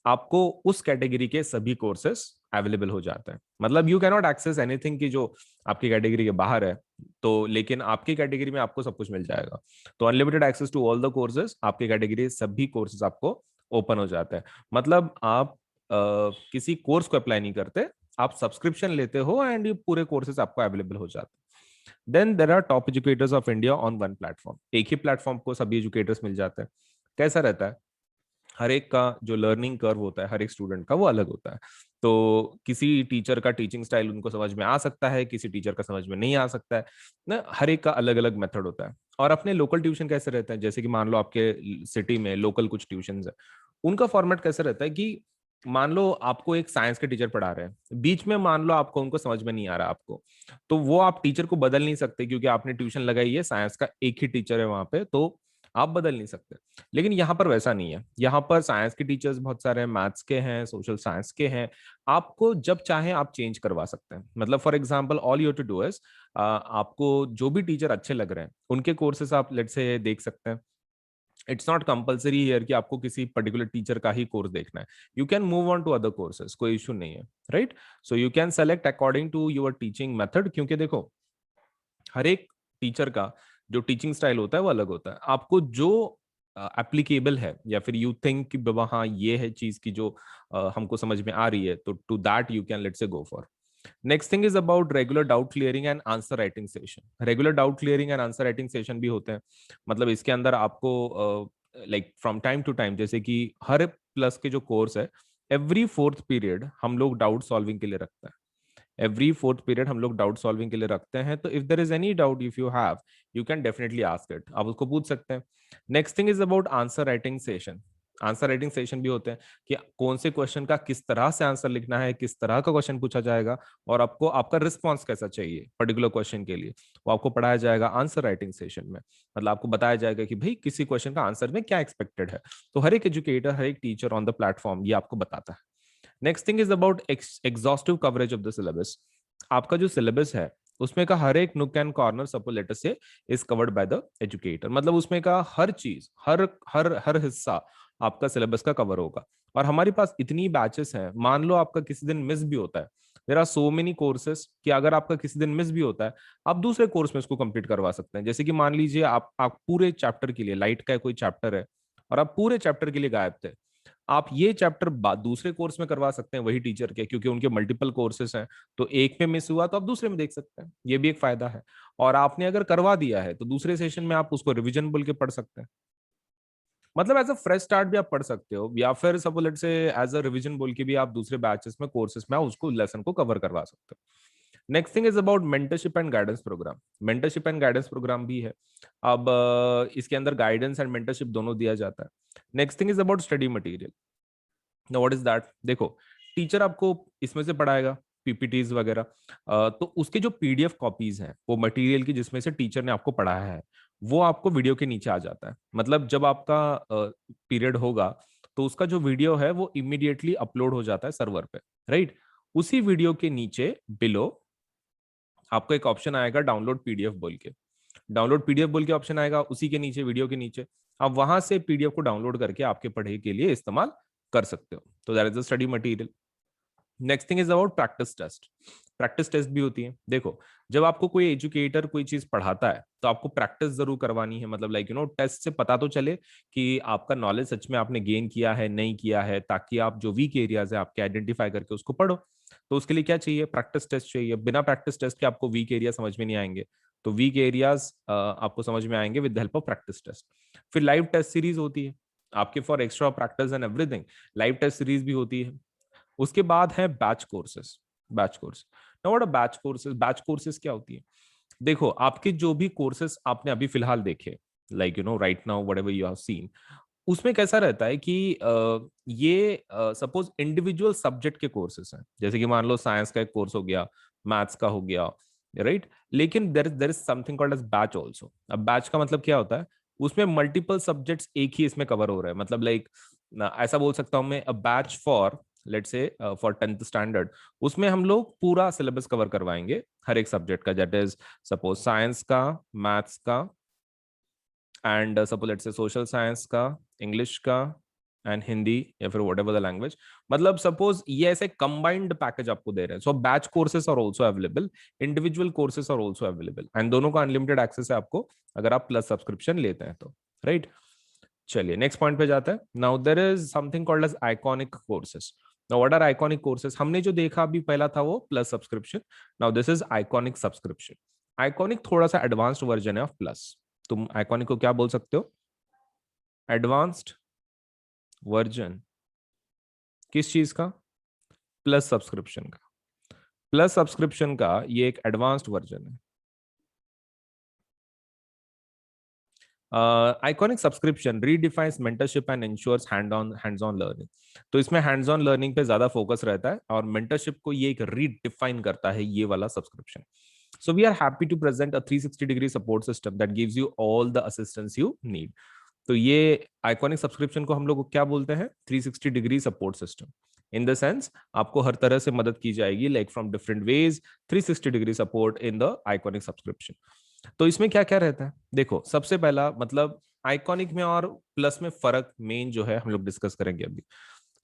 आपको उस कैटेगरी के सभी कोर्सेस अवेलेबल हो जाते हैं। मतलब यू कैनॉट एक्सेस एनीथिंग की जो आपकी कैटेगरी के बाहर है, तो लेकिन आपकी कैटेगरी में आपको सब कुछ मिल जाएगा। तो unlimited access to all the courses, आपकी कैटेगरी सभी कोर्सेज आपको ओपन हो जाते हैं। मतलब आप किसी कोर्स को अप्लाई नहीं करते, आप सब्सक्रिप्शन लेते हो एंड ये पूरे कोर्सेज आपको अवेलेबल हो जाते हैं। Then there are top educators of India on one platform, एक ही प्लेटफॉर्म को सभी एजुकेटर्स मिल जाते हैं। कैसा रहता है, हर एक का जो लर्निंग कर्व होता है हर एक स्टूडेंट का वो अलग होता है। तो किसी टीचर का टीचिंग स्टाइल उनको समझ में आ सकता है, किसी टीचर का समझ में नहीं आ सकता है ना, हर एक का अलग अलग मेथड होता है। और अपने लोकल ट्यूशन कैसे रहते हैं, जैसे कि मान लो आपके सिटी में लोकल कुछ ट्यूशन है, उनका फॉर्मेट कैसे रहता है कि मान लो आपको एक साइंस के टीचर पढ़ा रहे हैं, बीच में मान लो आपको उनको समझ में नहीं आ रहा आपको, तो वो आप टीचर को बदल नहीं सकते, क्योंकि आपने ट्यूशन लगाई है, साइंस का एक ही टीचर है वहां पे, तो आप बदल नहीं सकते। लेकिन यहाँ पर वैसा नहीं है, यहाँ पर साइंस के टीचर्स बहुत सारे हैं, मैथ्स के हैं, सोशल साइंस के हैं, आपको जब चाहे आप चेंज करवा सकते हैं। मतलब for example all you to do is, आपको जो भी टीचर अच्छे लग रहे हैं उनके कोर्सेस आप लेट से देख सकते हैं। इट्स नॉट कंपलसरी हियर कि आपको किसी पर्टिकुलर टीचर का ही कोर्स देखना है, you can move on to other courses, कोई इशू नहीं है, right. So you can select according to your teaching method, क्योंकि देखो हर एक टीचर का जो टीचिंग स्टाइल होता है वो अलग होता है। आपको जो एप्लीकेबल है, या फिर यू थिंक कि बाबा हाँ ये है चीज की जो हमको समझ में आ रही है, तो to that you can let's say go for. Next thing is about regular doubt clearing and answer writing session. Regular doubt clearing and answer writing session भी होते हैं। मतलब इसके अंदर आपको like from time to time, जैसे कि हर plus के जो कोर्स है, एवरी फोर्थ पीरियड हम लोग डाउट सॉल्विंग के लिए रखते हैं। एवरी फोर्थ पीरियड हम लोग डाउट सॉल्विंग के लिए रखते हैं, तो if there is any doubt if you have, you can definitely ask it, आप उसको पूछ सकते हैं। Next thing is about answer writing session. Answer writing session भी होते हैं कि कौन से क्वेश्चन का किस तरह से आंसर लिखना है, किस तरह का क्वेश्चन पूछा जाएगा, और आपको आपका रिस्पॉन्स कैसा चाहिए पर्टिकुलर क्वेश्चन के लिए, वो आपको पढ़ाया जाएगा आंसर राइटिंग सेशन में। मतलब आपको बताया जाएगा कि भाई किसी क्वेश्चन का आंसर में क्या एक्सपेक्टेड है। तो हर एक एजुकेटर, हर एक टीचर ऑन द प्लेटफॉर्म ये आपको बताता है। Next thing is about exhaustive coverage of the syllabus. आपका जो सिलेबस है उसमें का हर एक nook and corner, suppose let us say, is covered by the educator. मतलब उसमें का हर चीज, हर हर हर हिस्सा आपका सिलेबस का कवर होगा। और हमारे पास इतनी बैचेस हैं, मान लो आपका किसी दिन मिस भी होता है, there are so many courses कि अगर आपका किसी दिन मिस भी होता है, आप दूसरे कोर्स में इसको कंप्लीट करवा सकते हैं। जैसे कि मान लीजिए आप पूरे चैप्टर के लिए, लाइट का कोई चैप्टर है और आप पूरे चैप्टर के लिए गायब थे, आप ये चैप्टर दूसरे कोर्स में करवा सकते हैं वही टीचर के, क्योंकि उनके मल्टीपल कोर्सेस हैं। तो एक में मिस हुआ तो आप दूसरे में देख सकते हैं, ये भी एक फायदा है। और आपने अगर करवा दिया है तो दूसरे सेशन में आप उसको रिवीजन बोल के पढ़ सकते हैं। मतलब एज अ फ्रेश स्टार्ट भी आप पढ़ सकते हो, या फिर सपोज लेट से एज अ रिवीजन बोल के भी आप दूसरे बैचेस में, कोर्सेस में आप उसको लेसन को कवर करवा सकते हो। Next thing is about mentorship and guidance programme. Mentorship and guidance programme भी है। अब इसके अंदर गाइडेंस एंड मेंटरशिप दोनों दिया जाता है। Next thing is about study material. ना व्हाट इज दैट, देखो टीचर आपको इसमें से पढ़ाएगा पीपीटीज वगैरह, तो उसके जो पीडीएफ कॉपीज हैं वो मटेरियल की जिसमें से टीचर ने आपको पढ़ाया है, वो आपको वीडियो के नीचे आ जाता है। मतलब जब आपका पीरियड होगा तो उसका जो वीडियो है वो इमीडिएटली अपलोड हो जाता है सर्वर पे, राइट। उसी वीडियो के नीचे बिलो आपको एक ऑप्शन आएगा डाउनलोड पीडीएफ बोल के। डाउनलोड पीडीएफ बोल के ऑप्शन आएगा, उसी के नीचे, वीडियो के नीचे आप वहां से पीडीएफ को डाउनलोड करके आपके पढ़ाई के लिए इस्तेमाल कर सकते हो। तो that is the study material. Next thing is about practice test. Practice test भी होती है। देखो जब आपको कोई एजुकेटर कोई चीज पढ़ाता है तो आपको प्रैक्टिस जरूर करवानी है। मतलब लाइक टेस्ट से पता तो चले कि आपका नॉलेज सच में आपने गेन किया है नहीं किया है, ताकि आप जो वीक एरियाज है आपके आइडेंटिफाई करके उसको पढ़ो। तो उसके लिए क्या चाहिए, प्रैक्टिस टेस्ट चाहिए। बिना प्रैक्टिस टेस्ट के आपको वीक एरिया समझ में नहीं आएंगे। तो वीक एरियाज आपको समझ में आएंगे with the help of practice test. फिर लाइव टेस्ट सीरीज होती है आपके for extra practice and everything. Live test series भी होती है। उसके बाद है batch courses. Batch course, now what a batch courses, batch courses क्या होती है, देखो आपके जो भी कोर्सेस आपने अभी फिलहाल देखे, like right now whatever you have seen, उसमें कैसा रहता है कि ये सपोज इंडिविजुअल सब्जेक्ट के कोर्सेस हैं, जैसे कि मान लो साइंस का एक कोर्स हो गया, मैथ्स का हो गया, राइट। लेकिन there is something called as batch also. अब बैच का मतलब क्या होता है, उसमें मल्टीपल सब्जेक्ट्स एक ही इसमें कवर हो रहे हैं, मतलब लाइक ऐसा बोल सकता हूं मैं, a batch for let's say for 10th standard, उसमें हम लोग पूरा सिलेबस कवर करवाएंगे हर एक सब्जेक्ट का, दैट इज सपोज साइंस का, मैथ्स का, and suppose let's say social science का, इंग्लिश का, एंड हिंदी, या फिर वट एवर द लैंग्वेज। मतलब सपोज ये ऐसे कंबाइंड पैकेज आपको दे रहे हैं। So batch courses are also available, individual courses are also available, and दोनों का अनलिमिटेड एक्सेस है आपको अगर आप प्लस सब्सक्रिप्शन लेते हैं तो, राइट। चलिए नेक्स्ट पॉइंट पे जाते हैं। Now there is something called as iconic courses. Now what are iconic courses? हमने जो देखा अभी पहला था वो plus subscription, now this is iconic subscription. Iconic थोड़ा सा एडवांस्ड वर्जन है ऑफ प्लस। तुम आइकॉनिक को क्या बोल सकते हो? एडवांस्ड वर्जन किस चीज का? प्लस सब्सक्रिप्शन का। प्लस सब्सक्रिप्शन का ये एक एडवांस्ड वर्जन है। Iconic subscription redefines mentorship and ensures hands on learning. तो इसमें हैंड्स ऑन लर्निंग पे ज्यादा फोकस रहता है, और मेंटरशिप को ये एक रीडिफाइन करता है ये वाला subscription. So we are happy to present a 360 degree support system that gives you all the assistance you need. तो ये आइकॉनिक सब्सक्रिप्शन को हम लोग क्या बोलते हैं? 360 degree support system. In the sense आपको हर तरह से मदद की जाएगी, like from different ways, 360 degree support in the iconic subscription. तो इसमें क्या क्या रहता है? देखो सबसे पहला मतलब आइकॉनिक में और प्लस में फर्क मेन जो है हम लोग डिस्कस करेंगे अभी।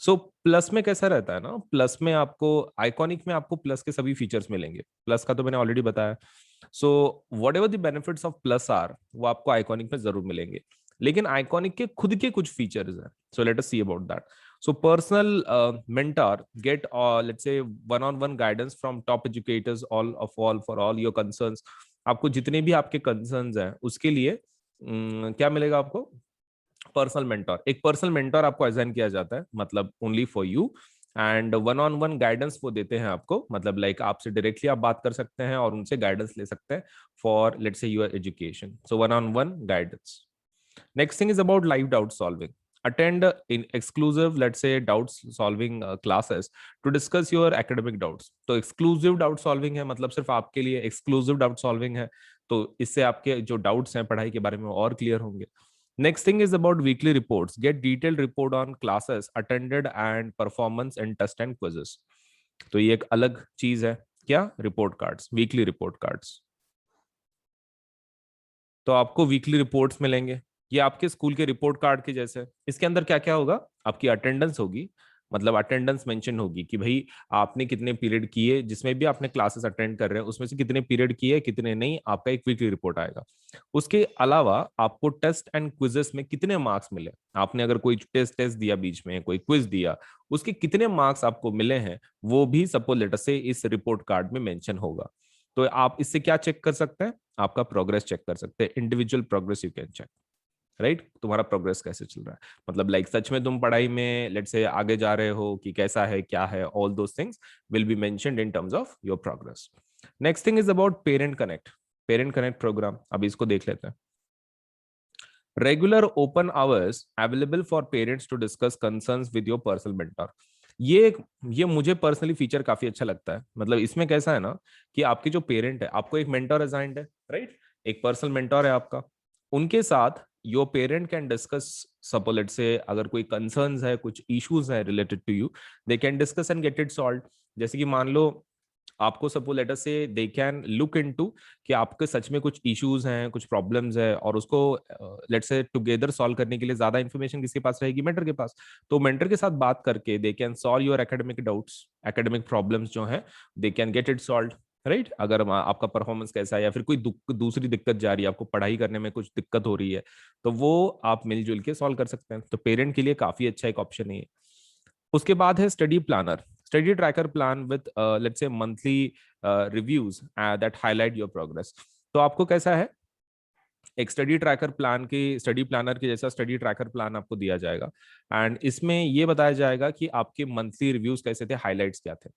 सो प्लस में कैसा रहता है ना, प्लस में आपको, आइकॉनिक में आपको प्लस के सभी फीचर्स मिलेंगे। प्लस का तो मैंने ऑलरेडी बताया। So whatever the benefits of plus are, वो आपको आइकॉनिक में जरूर मिलेंगे। लेकिन आइकॉनिक के खुद के कुछ फीचर्स हैं, so let us see about that. So personal mentor get let's say one on one guidance from top educators all for all your concerns. आपको जितने भी आपके कंसर्न्स हैं उसके लिए क्या मिलेगा आपको? Personal mentor. एक पर्सनल मेंटोर आपको असाइन किया जाता है, मतलब only for you, and one on one guidance वो देते हैं आपको, मतलब लाइक आपसे डायरेक्टली आप बात कर सकते हैं और उनसे गाइडेंस ले सकते हैं for let's say your education. So one on one guidance. Next thing is about live doubt solving. Attend in exclusive, let's say, doubts solving classes to discuss your academic doubts. तो exclusive doubt solving है, मतलब सिर्फ आपके लिए exclusive doubt solving है। तो इससे आपके जो doubts हैं पढ़ाई के बारे में और clear होंगे। Next thing is about weekly reports. Get detailed report on classes attended and performance and test and quizzes. तो ये एक अलग चीज है। क्या? Report cards, weekly report cards. तो आपको वीकली रिपोर्ट्स मिलेंगे, ये आपके स्कूल के रिपोर्ट कार्ड के जैसे। इसके अंदर क्या क्या होगा? आपकी अटेंडेंस होगी, मतलब अटेंडेंस मेंशन होगी कि भाई आपने कितने पीरियड किए, जिसमें भी आपने क्लासेस अटेंड कर रहे हैं उसमें से कितने पीरियड किए, कितने नहीं, आपका एक वीकली रिपोर्ट आएगा। उसके अलावा आपको टेस्ट एंड क्विजेस में कितने मार्क्स मिले, आपने अगर कोई टेस्ट टेस्ट दिया, बीच में कोई क्विज दिया, उसके कितने मार्क्स आपको मिले हैं, वो भी सपोज लेटर से इस रिपोर्ट कार्ड में मेंशन होगा। तो आप इससे क्या चेक कर सकते हैं? आपका प्रोग्रेस चेक कर सकते हैं, individual progress you can check, right. तुम्हारा प्रोग्रेस कैसे चल रहा है, मतलब लाइक सच में तुम पढ़ाई में लेट से आगे जा रहे हो कि कैसा है, क्या है, all those things will be mentioned in terms of your progress. Next thing is about parent connect. Parent connect program, अभी इसको देख लेते हैं। Regular open hours available for parents to discuss concerns with your personal mentor. ये मुझे personally feature काफी अच्छा लगता है। मतलब इसमें कैसा है ना कि आपके जो पेरेंट है, आपको एक मेंटर असाइंड है, राइट। एक पर्सनल मेंटर है आपका, उनके साथ your parent can discuss, suppose let's say अगर कोई कंसर्न्स है, कुछ इश्यूज है related to you, they can discuss and get it solve. जैसे कि मान लो आपको सपोज लेटर से दे कैन लुक इनटू कि आपके सच में कुछ इश्यूज हैं, कुछ प्रॉब्लम्स है, और उसको लेट्स से टुगेदर सॉल्व करने के लिए ज्यादा इन्फॉर्मेशन किसके पास रहेगी? मेंटर के पास। तो मेंटर के साथ बात करके they can solve your academic doubts, academic problems जो है they can get it solve, right. अगर आपका परफॉर्मेंस कैसा है या फिर कोई दूसरी दिक्कत जा रही है, आपको पढ़ाई करने में कुछ दिक्कत हो रही है, तो वो आप मिलजुल के सॉल्व कर सकते हैं। तो पेरेंट के लिए काफी अच्छा एक ऑप्शन है। उसके बाद है study planner, study tracker plan with let's say monthly reviews that highlight your progress. तो आपको कैसा है एक स्टडी ट्रैकर प्लान के स्टडी प्लानर के जैसा स्टडी ट्रैकर प्लान आपको दिया जाएगा एंड इसमें ये बताया जाएगा कि आपके मंथली रिव्यूज कैसे थे, हाइलाइट्स क्या थे,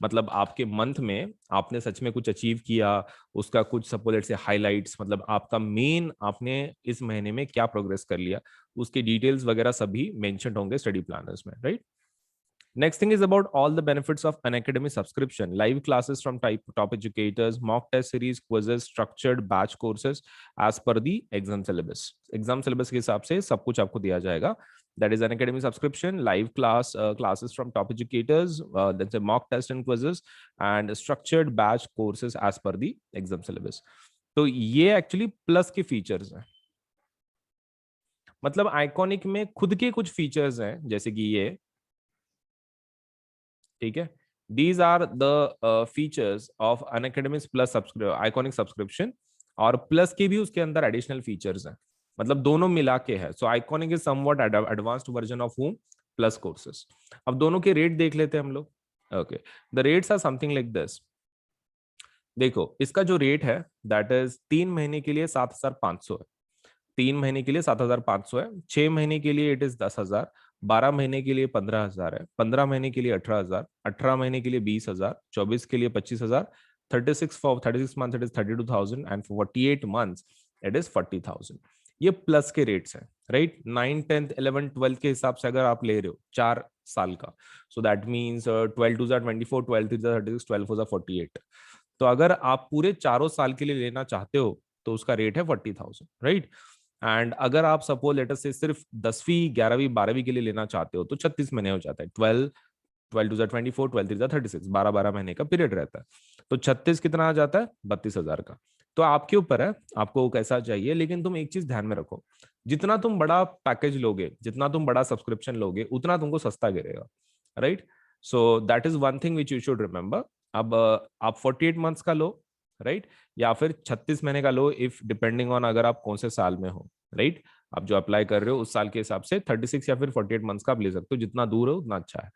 मतलब आपके मंथ में आपने सच में कुछ अचीव किया, उसका कुछ सपोज से हाइलाइट्स, मतलब आपका मेन आपने इस महीने में क्या प्रोग्रेस कर लिया, उसके डिटेल्स वगैरह सभी मेंशन होंगे स्टडी प्लानर्स में, right. Next thing is about all the benefits of an academy subscription. Live classes from top educators, mock test series, quizzes, structured batch courses as per the exam syllabus. Exam syllabus के हिसाब से सब कुछ आपको दिया जाएगा. That is an academy subscription, live classes from top educators, then say mock test and quizzes, and structured batch courses as per the exam syllabus. तो ये एक्चुअली प्लस के फीचर्स हैं. मतलब आइकॉनिक में खुद के कुछ फीचर्स हैं, जैसे कि ये, ठीक है, these are the features of Unacademy's plus iconic subscription, और प्लस के भी उसके अंदर एडिशनल फीचर्स हैं, मतलब दोनों मिला के है. So iconic is somewhat advanced version of home plus courses. अब दोनों के रेट देख लेते हैं हम लोग. Okay, the rates are something like this. देखो इसका जो रेट है दैट इज 3 महीने के लिए 7,500 है, 3 महीने के लिए 7,500 है, 6 महीने के लिए इट इज 10,000, 12 महीने के लिए 15,000 है, 15 महीने के लिए 18,000, 18 महीने के लिए 20,000, 24 के लिए 25,000, 36 month it is 32,000 and 48 months it is 40,000. ये प्लस के रेट्स हैं, राइट. 9, 10th, 11th, 12th के हिसाब से अगर आप ले रहे हो 4 साल का, so that means 12 to 24, 12 to 36, 12 to 48. तो अगर आप पूरे चारों साल के लिए लेना चाहते हो तो उसका रेट है 40,000, राइट. एंड अगर आप सपोज लेटर से सिर्फ 10वीं 11वीं 12वीं के लिए लेना चाहते हो तो 36 महीने हो जाता है. 12 to 24, 12 to 36, 12 महीने का पीरियड रहता है. तो 36 कितना आ जाता है, 32,000 का. तो आपके ऊपर है आपको कैसा चाहिए, लेकिन तुम एक चीज ध्यान में रखो, जितना तुम बड़ा पैकेज लोगे, जितना तुम बड़ा सब्सक्रिप्शन लोगे, उतना तुमको सस्ता गिरेगा, right. So that is one thing which you should remember. अब आप 48 मंथ्स का लो, राइट, या फिर 36 महीने का लो, इफ डिपेंडिंग ऑन अगर आप कौन से साल में हो, राइट. आप जो अप्लाई कर रहे हो उस साल के हिसाब से 36 या फिर 48 मंथ्स का आप ले सकते हो, जितना दूर हो उतना अच्छा है.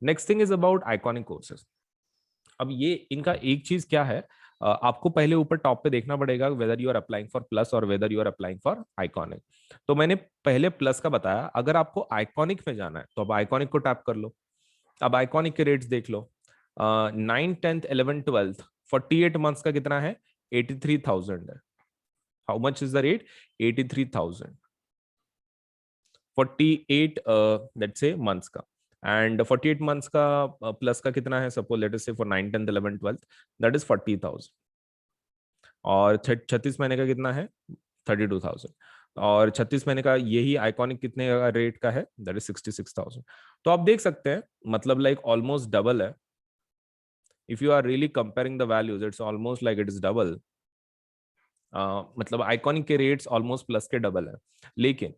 Next thing is about iconic courses. अब ये इनका एक चीज क्या है, आपको पहले ऊपर टॉप पे देखना पड़ेगा whether you are applying for plus और whether you are applying for iconic. तो मैंने पहले प्लस का बताया, अगर आपको आइकॉनिक में जाना है तो आप आइकॉनिक को टैप कर लो. अब आइकॉनिक के रेट्स देख लो. 9, 10th, 11th, 12th 48 मंथ्स का कितना है, 83,000 है. How much is the rate, 83,000 48 let's say months का. एंड 48 मंथ्स का प्लस का कितना है, सपोज लेट अस से for 9, 10th, 11th, 12th that is 40,000. और 36 महीने का कितना है, 32,000. और 36 महीने का यही आइकॉनिक कितने का रेट का है, दैट इज 66,000. तो आप देख सकते हैं मतलब लाइक ऑलमोस्ट डबल है. if you are really comparing the values it's almost like it is double. मतलब आइकॉनिक के रेट्स ऑलमोस्ट प्लस के डबल है. लेकिन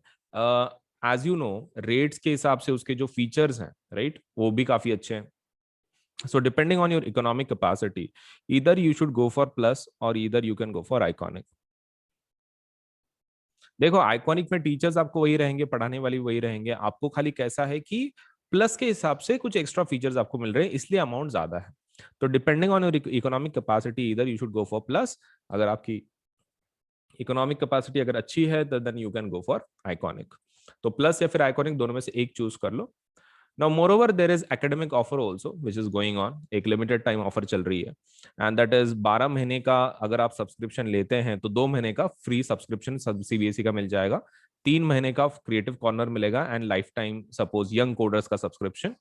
एज यू नो रेट्स के हिसाब से उसके जो फीचर्स हैं, राइट, वो भी काफी अच्छे हैं. So depending on your economic capacity, either you should go for plus or either you can go for iconic. देखो आइकॉनिक में टीचर्स आपको वही रहेंगे, पढ़ाने वाली वही रहेंगे, आपको खाली कैसा है कि प्लस के हिसाब से कुछ एक्स्ट्रा फीचर्स आपको मिल रहे हैं, इसलिए अमाउंट ज्यादा है. तो depending on your economic capacity इधर you should go for plus. अगर आपकी इकोनॉमिक कैपेसिटी अगर अच्छी है तो then you can go for iconic. तो प्लस या फिर आइकॉनिक दोनों में से एक चूज कर लो. Now, moreover, there is academic offer also, which is going on. एक limited time offer चल रही है, and that is 12 महीने का अगर आप सब्सक्रिप्शन लेते हैं तो 2 महीने का फ्री सब्सक्रिप्शन सीबीएसई का मिल जाएगा, 3 महीने का क्रिएटिव कॉर्नर मिलेगा and life time suppose young coders का सब्सक्रिप्शन.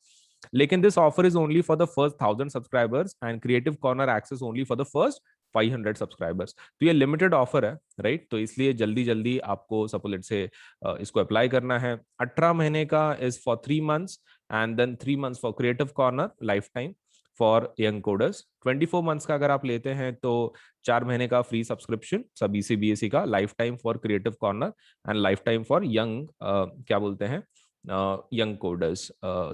लेकिन this offer is only for the first 1000 subscribers and creative corner access only for the first 500 subscribers. तो ये लिमिटेड ऑफर है, राइट. तो इसलिए जल्दी जल्दी आपको सपोज लेट से इसको अप्लाई करना है. 18 महीने का is for 3 months and then 3 months for Creative Corner lifetime for young coders. 24 months का अगर आप लेते हैं तो 4 महीने का फ्री सब्सक्रिप्शन सब ECBSE का, life time for creative corner and life time for young क्या बोलते हैं यंग कोडर्स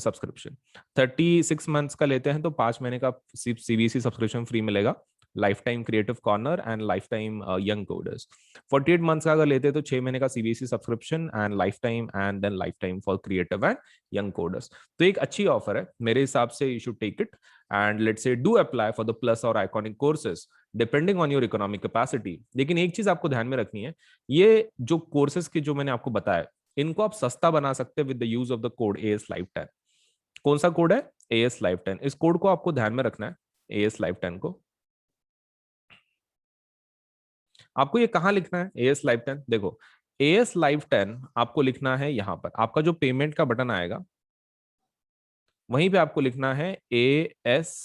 सब्सक्रिप्शन. 36 मंथ्स का लेते हैं तो 5 महीने का CBSE सब्सक्रिप्शन फ्री मिलेगा lifetime creative corner and life time young coders. 48 months का अगर लेते हैं तो 6 महीने का CBSE subscription and life time and then lifetime for creative and young coders. तो एक अच्छी ऑफर है मेरे हिसाब से, you should take it and let's say do apply for the plus और iconic courses depending on your economic capacity. लेकिन एक चीज आपको ध्यान में रखनी है, ये जो कोर्सेज के जो मैंने आपको बताया इनको आप सस्ता बना सकते हैं with the use of the code as life 10। कौन सा कोड है? As life 10। इस कोड को आपको ध्यान में रखना है, एएस लाइफ 10 को। आपको ये कहां लिखना है एएस लाइफ 10? देखो एएस लाइफ 10 आपको लिखना है यहां पर, आपका जो पेमेंट का बटन आएगा वहीं पे आपको लिखना है ASLIVE10।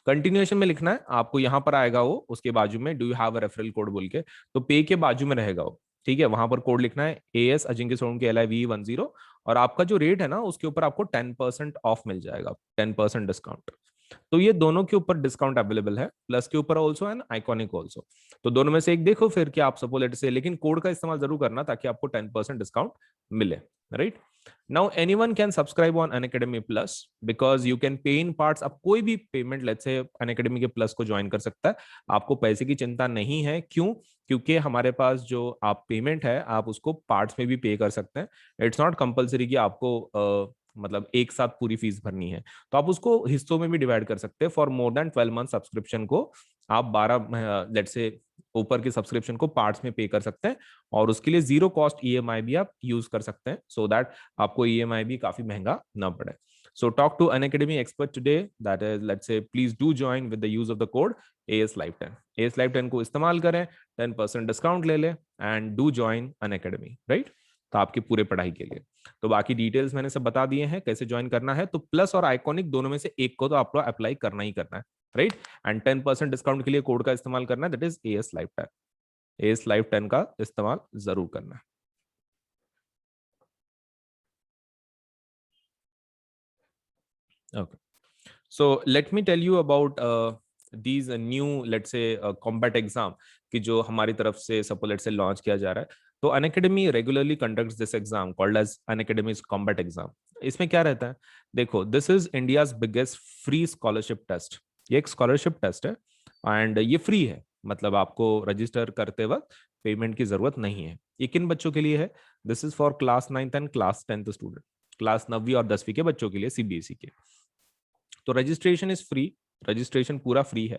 कंटिन्यूएशन में लिखना है आपको, यहां पर आएगा वो, उसके बाजू में do you have a referral code बोल के, तो पे के बाजू में रहेगा वो, ठीक है। वहां पर कोड लिखना है AS अजिंक्य सोलंकी LIVE10, और आपका जो रेट है ना उसके ऊपर आपको 10% ऑफ मिल जाएगा, 10% डिस्काउंट। तो ये दोनों के ऊपर डिस्काउंट अवेलेबल है, प्लस के ऊपर ऑल्सो एंड आइकॉनिक ऑल्सो। तो दोनों में से एक देखो फिर कि आप सपोज से, लेकिन कोड का इस्तेमाल जरूर करना ताकि आपको 10% डिस्काउंट मिले, right. Now anyone can subscribe on Unacademy plus because you can pay in parts. अब कोई भी पेमेंट लेट्स से अनअकैडमी के प्लस को ज्वाइन कर सकता है, आपको पैसे की चिंता नहीं है। क्यों? क्योंकि हमारे पास जो आप पेमेंट है आप उसको पार्ट्स में भी पे कर सकते हैं। इट्स नॉट कंपलसरी कि आपको मतलब एक साथ पूरी फीस भरनी है, तो आप उसको हिस्सों में भी डिवाइड कर सकते हैं। For more than 12 month subscription को आप 12 लेट्स से ऊपर के सब्सक्रिप्शन को पार्ट्स में पे कर सकते हैं, और उसके लिए जीरो कॉस्ट ईएमआई भी आप यूज कर सकते हैं, सो दैट आपको ईएमआई भी काफी महंगा ना पड़े। So talk to an academy expert today, that is let's say please do join with the use of the code AS Life 10। AS Life 10 को इस्तेमाल करें, 10% डिस्काउंट ले लें and do join Unacademy, right. तो आपकी पूरे पढ़ाई के लिए। तो बाकी डिटेल्स मैंने सब बता दिए हैं कैसे ज्वाइन करना है। तो प्लस और आइकॉनिक दोनों में से एक को तो आपको अप्लाई करना ही करना है, राइट। एंड 10% डिस्काउंट के लिए कोड का इस्तेमाल करना है, that is AS Life 10। AS Life 10 का इस्तेमाल जरूर करना है। Okay. So let me tell you about these new let's say combat exam कि जो हमारी तरफ से suppose let's say launch किया जा रहा है। तो Unacademy regularly conducts this exam called as Unacademy's combat exam। इसमें क्या रहता है? देखो, this is India's biggest free scholarship test। ये एक scholarship test है and ये free है, मतलब आपको रजिस्टर करते वक्त पेमेंट की जरूरत नहीं है। ये किन बच्चों के लिए है? This is for class 9th and class 10th student, class 9वीं और 10वीं के बच्चों के लिए, सीबीएसई के। तो रजिस्ट्रेशन इज फ्री, रजिस्ट्रेशन पूरा फ्री है।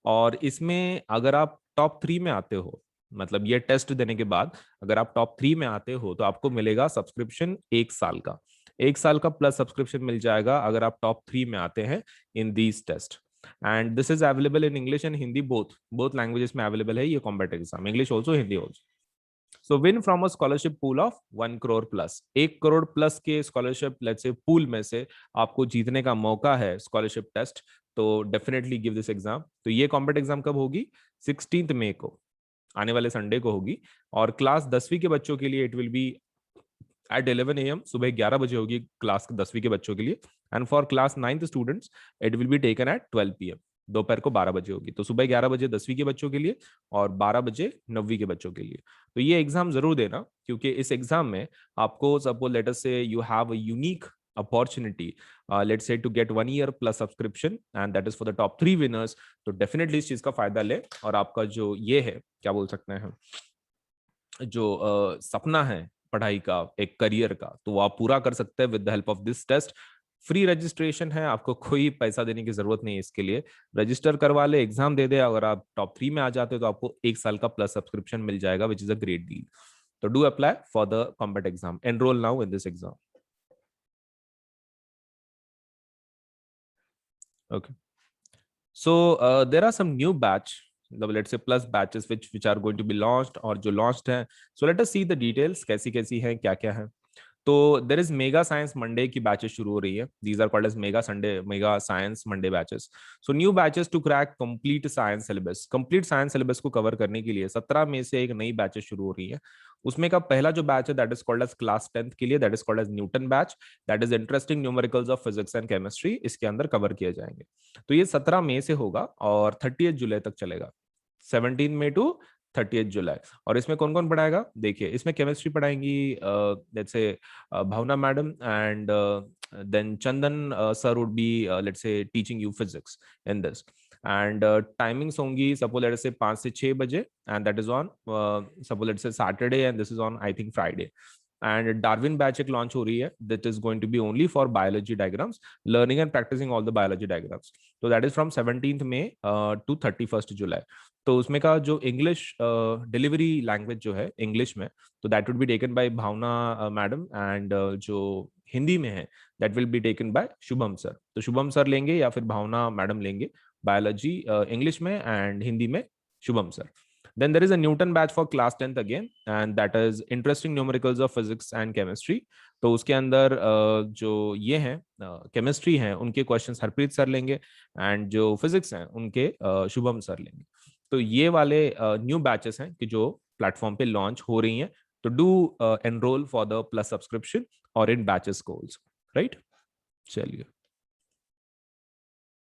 और इसमें अगर आप टॉप 3 में आते हो, मतलब ये टेस्ट देने के बाद अगर आप टॉप 3 में आते हो तो आपको मिलेगा सब्सक्रिप्शन 1 साल का, 1 साल का प्लस सब्सक्रिप्शन मिल जाएगा अगर आप टॉप 3 में आते हैं in these test. And this is available in English and Hindi, both languages में अवेलेबल है ये combat exam, English also Hindi also. So win from a scholarship pool of 1 crore plus, 1 crore plus के स्कॉलरशिप लेट्स से पूल में से आपको जीतने का मौका है स्कॉलरशिप टेस्ट। तो डेफिनेटली गिव दिस एग्जाम। तो ये कॉम्पिटेटिव एग्जाम कब होगी? 16 मई को, आने वाले संडे को होगी। और क्लास 10वीं के बच्चों के लिए it will be at 11 AM, सुबह 11 बजे होगी क्लास 10वीं के बच्चों के लिए। And for class 9th students it will be taken at 12 PM, दोपहर को 12 बजे होगी। तो सुबह 11 बजे 10वीं के बच्चों के लिए और 12 बजे 9वीं के बच्चों के लिए। तो ये एग्जाम जरूर देना, क्योंकि इस एग्जाम में आपको सपोज लेट अस से you have a unique opportunity let's say to get 1 year plus subscription and that is for the top 3 winners। तो डेफिनेटली इस चीज का फायदा ले, और आपका जो ये है क्या बोल सकते हैं, जो सपना है पढ़ाई का, एक करियर का, तो वो आप पूरा कर सकते हैं with the help of this test. Free registration है, आपको कोई पैसा देने की जरूरत नहीं है इसके लिए। रजिस्टर करवा ले, एग्जाम दे दे, अगर आप टॉप 3 में आ जाते हो तो आपको 1 साल का प्लस सब्सक्रिप्शन मिल जाएगा, which is a great deal. तो do apply for the combat exam, enrol now in this exam. Okay. So there are some new batch, let's say plus batches which are going to be launched और जो launched हैं। So let us see the details, कैसी कैसी हैं, क्या क्या है। तो there is mega science Monday की बैचेस शुरू हो रही है। These are called as mega science Monday batches. So new batches to crack complete science syllabus, complete science syllabus को कवर करने के लिए 17 मई से एक नई बैचेस शुरू हो रही है। उसमें का पहला जो बैच है that is called as class 10th के लिए, that is called as Newton batch, that is interesting numericals of physics and chemistry, इसके अंदर कवर किए जाएंगे। तो ये 17 मई से होगा और 30 जुलाई तक चलेगा, 17 मई टू 30 जुलाई। और इसमें कौन कौन पढ़ाएगा? देखिए, इसमें केमिस्ट्री पढ़ाएंगी जैसे Bhavna madam and then Chandan sir would be let's say teaching you physics in this. And timings होंगी suppose let us say 5 से 6 बजे, and that is on suppose let's say Saturday, and this is on I think Friday. And Darwin batch एक launch हो रही है, that is going to be only for biology diagrams, learning and practicing all the biology diagrams. So that is from 17th May to 31st July. तो उसमें का जो English delivery language जो है इंग्लिश में, तो that would be taken by Bhavna madam, and जो हिंदी में है that will be taken by Shubham sir. तो शुभम सर लेंगे या फिर भावना मैडम लेंगे बायोलॉजी इंग्लिश में, एंड हिंदी में Shubham sir. Then there is a Newton batch for class 10th again, and that is interesting numericals of physics and chemistry. तो उसके अंदर जो ये हैं केमिस्ट्री हैं उनके क्वेश्चंस हरप्रीत सर लेंगे, एंड जो फिजिक्स हैं उनके शुभम सर लेंगे. तो ये वाले न्यू बैचेस हैं कि जो प्लेटफॉर्म पे लॉन्च हो रही हैं. तो do enrol for the plus subscription और इन बैचेस कोर्स, राइट. चलिए.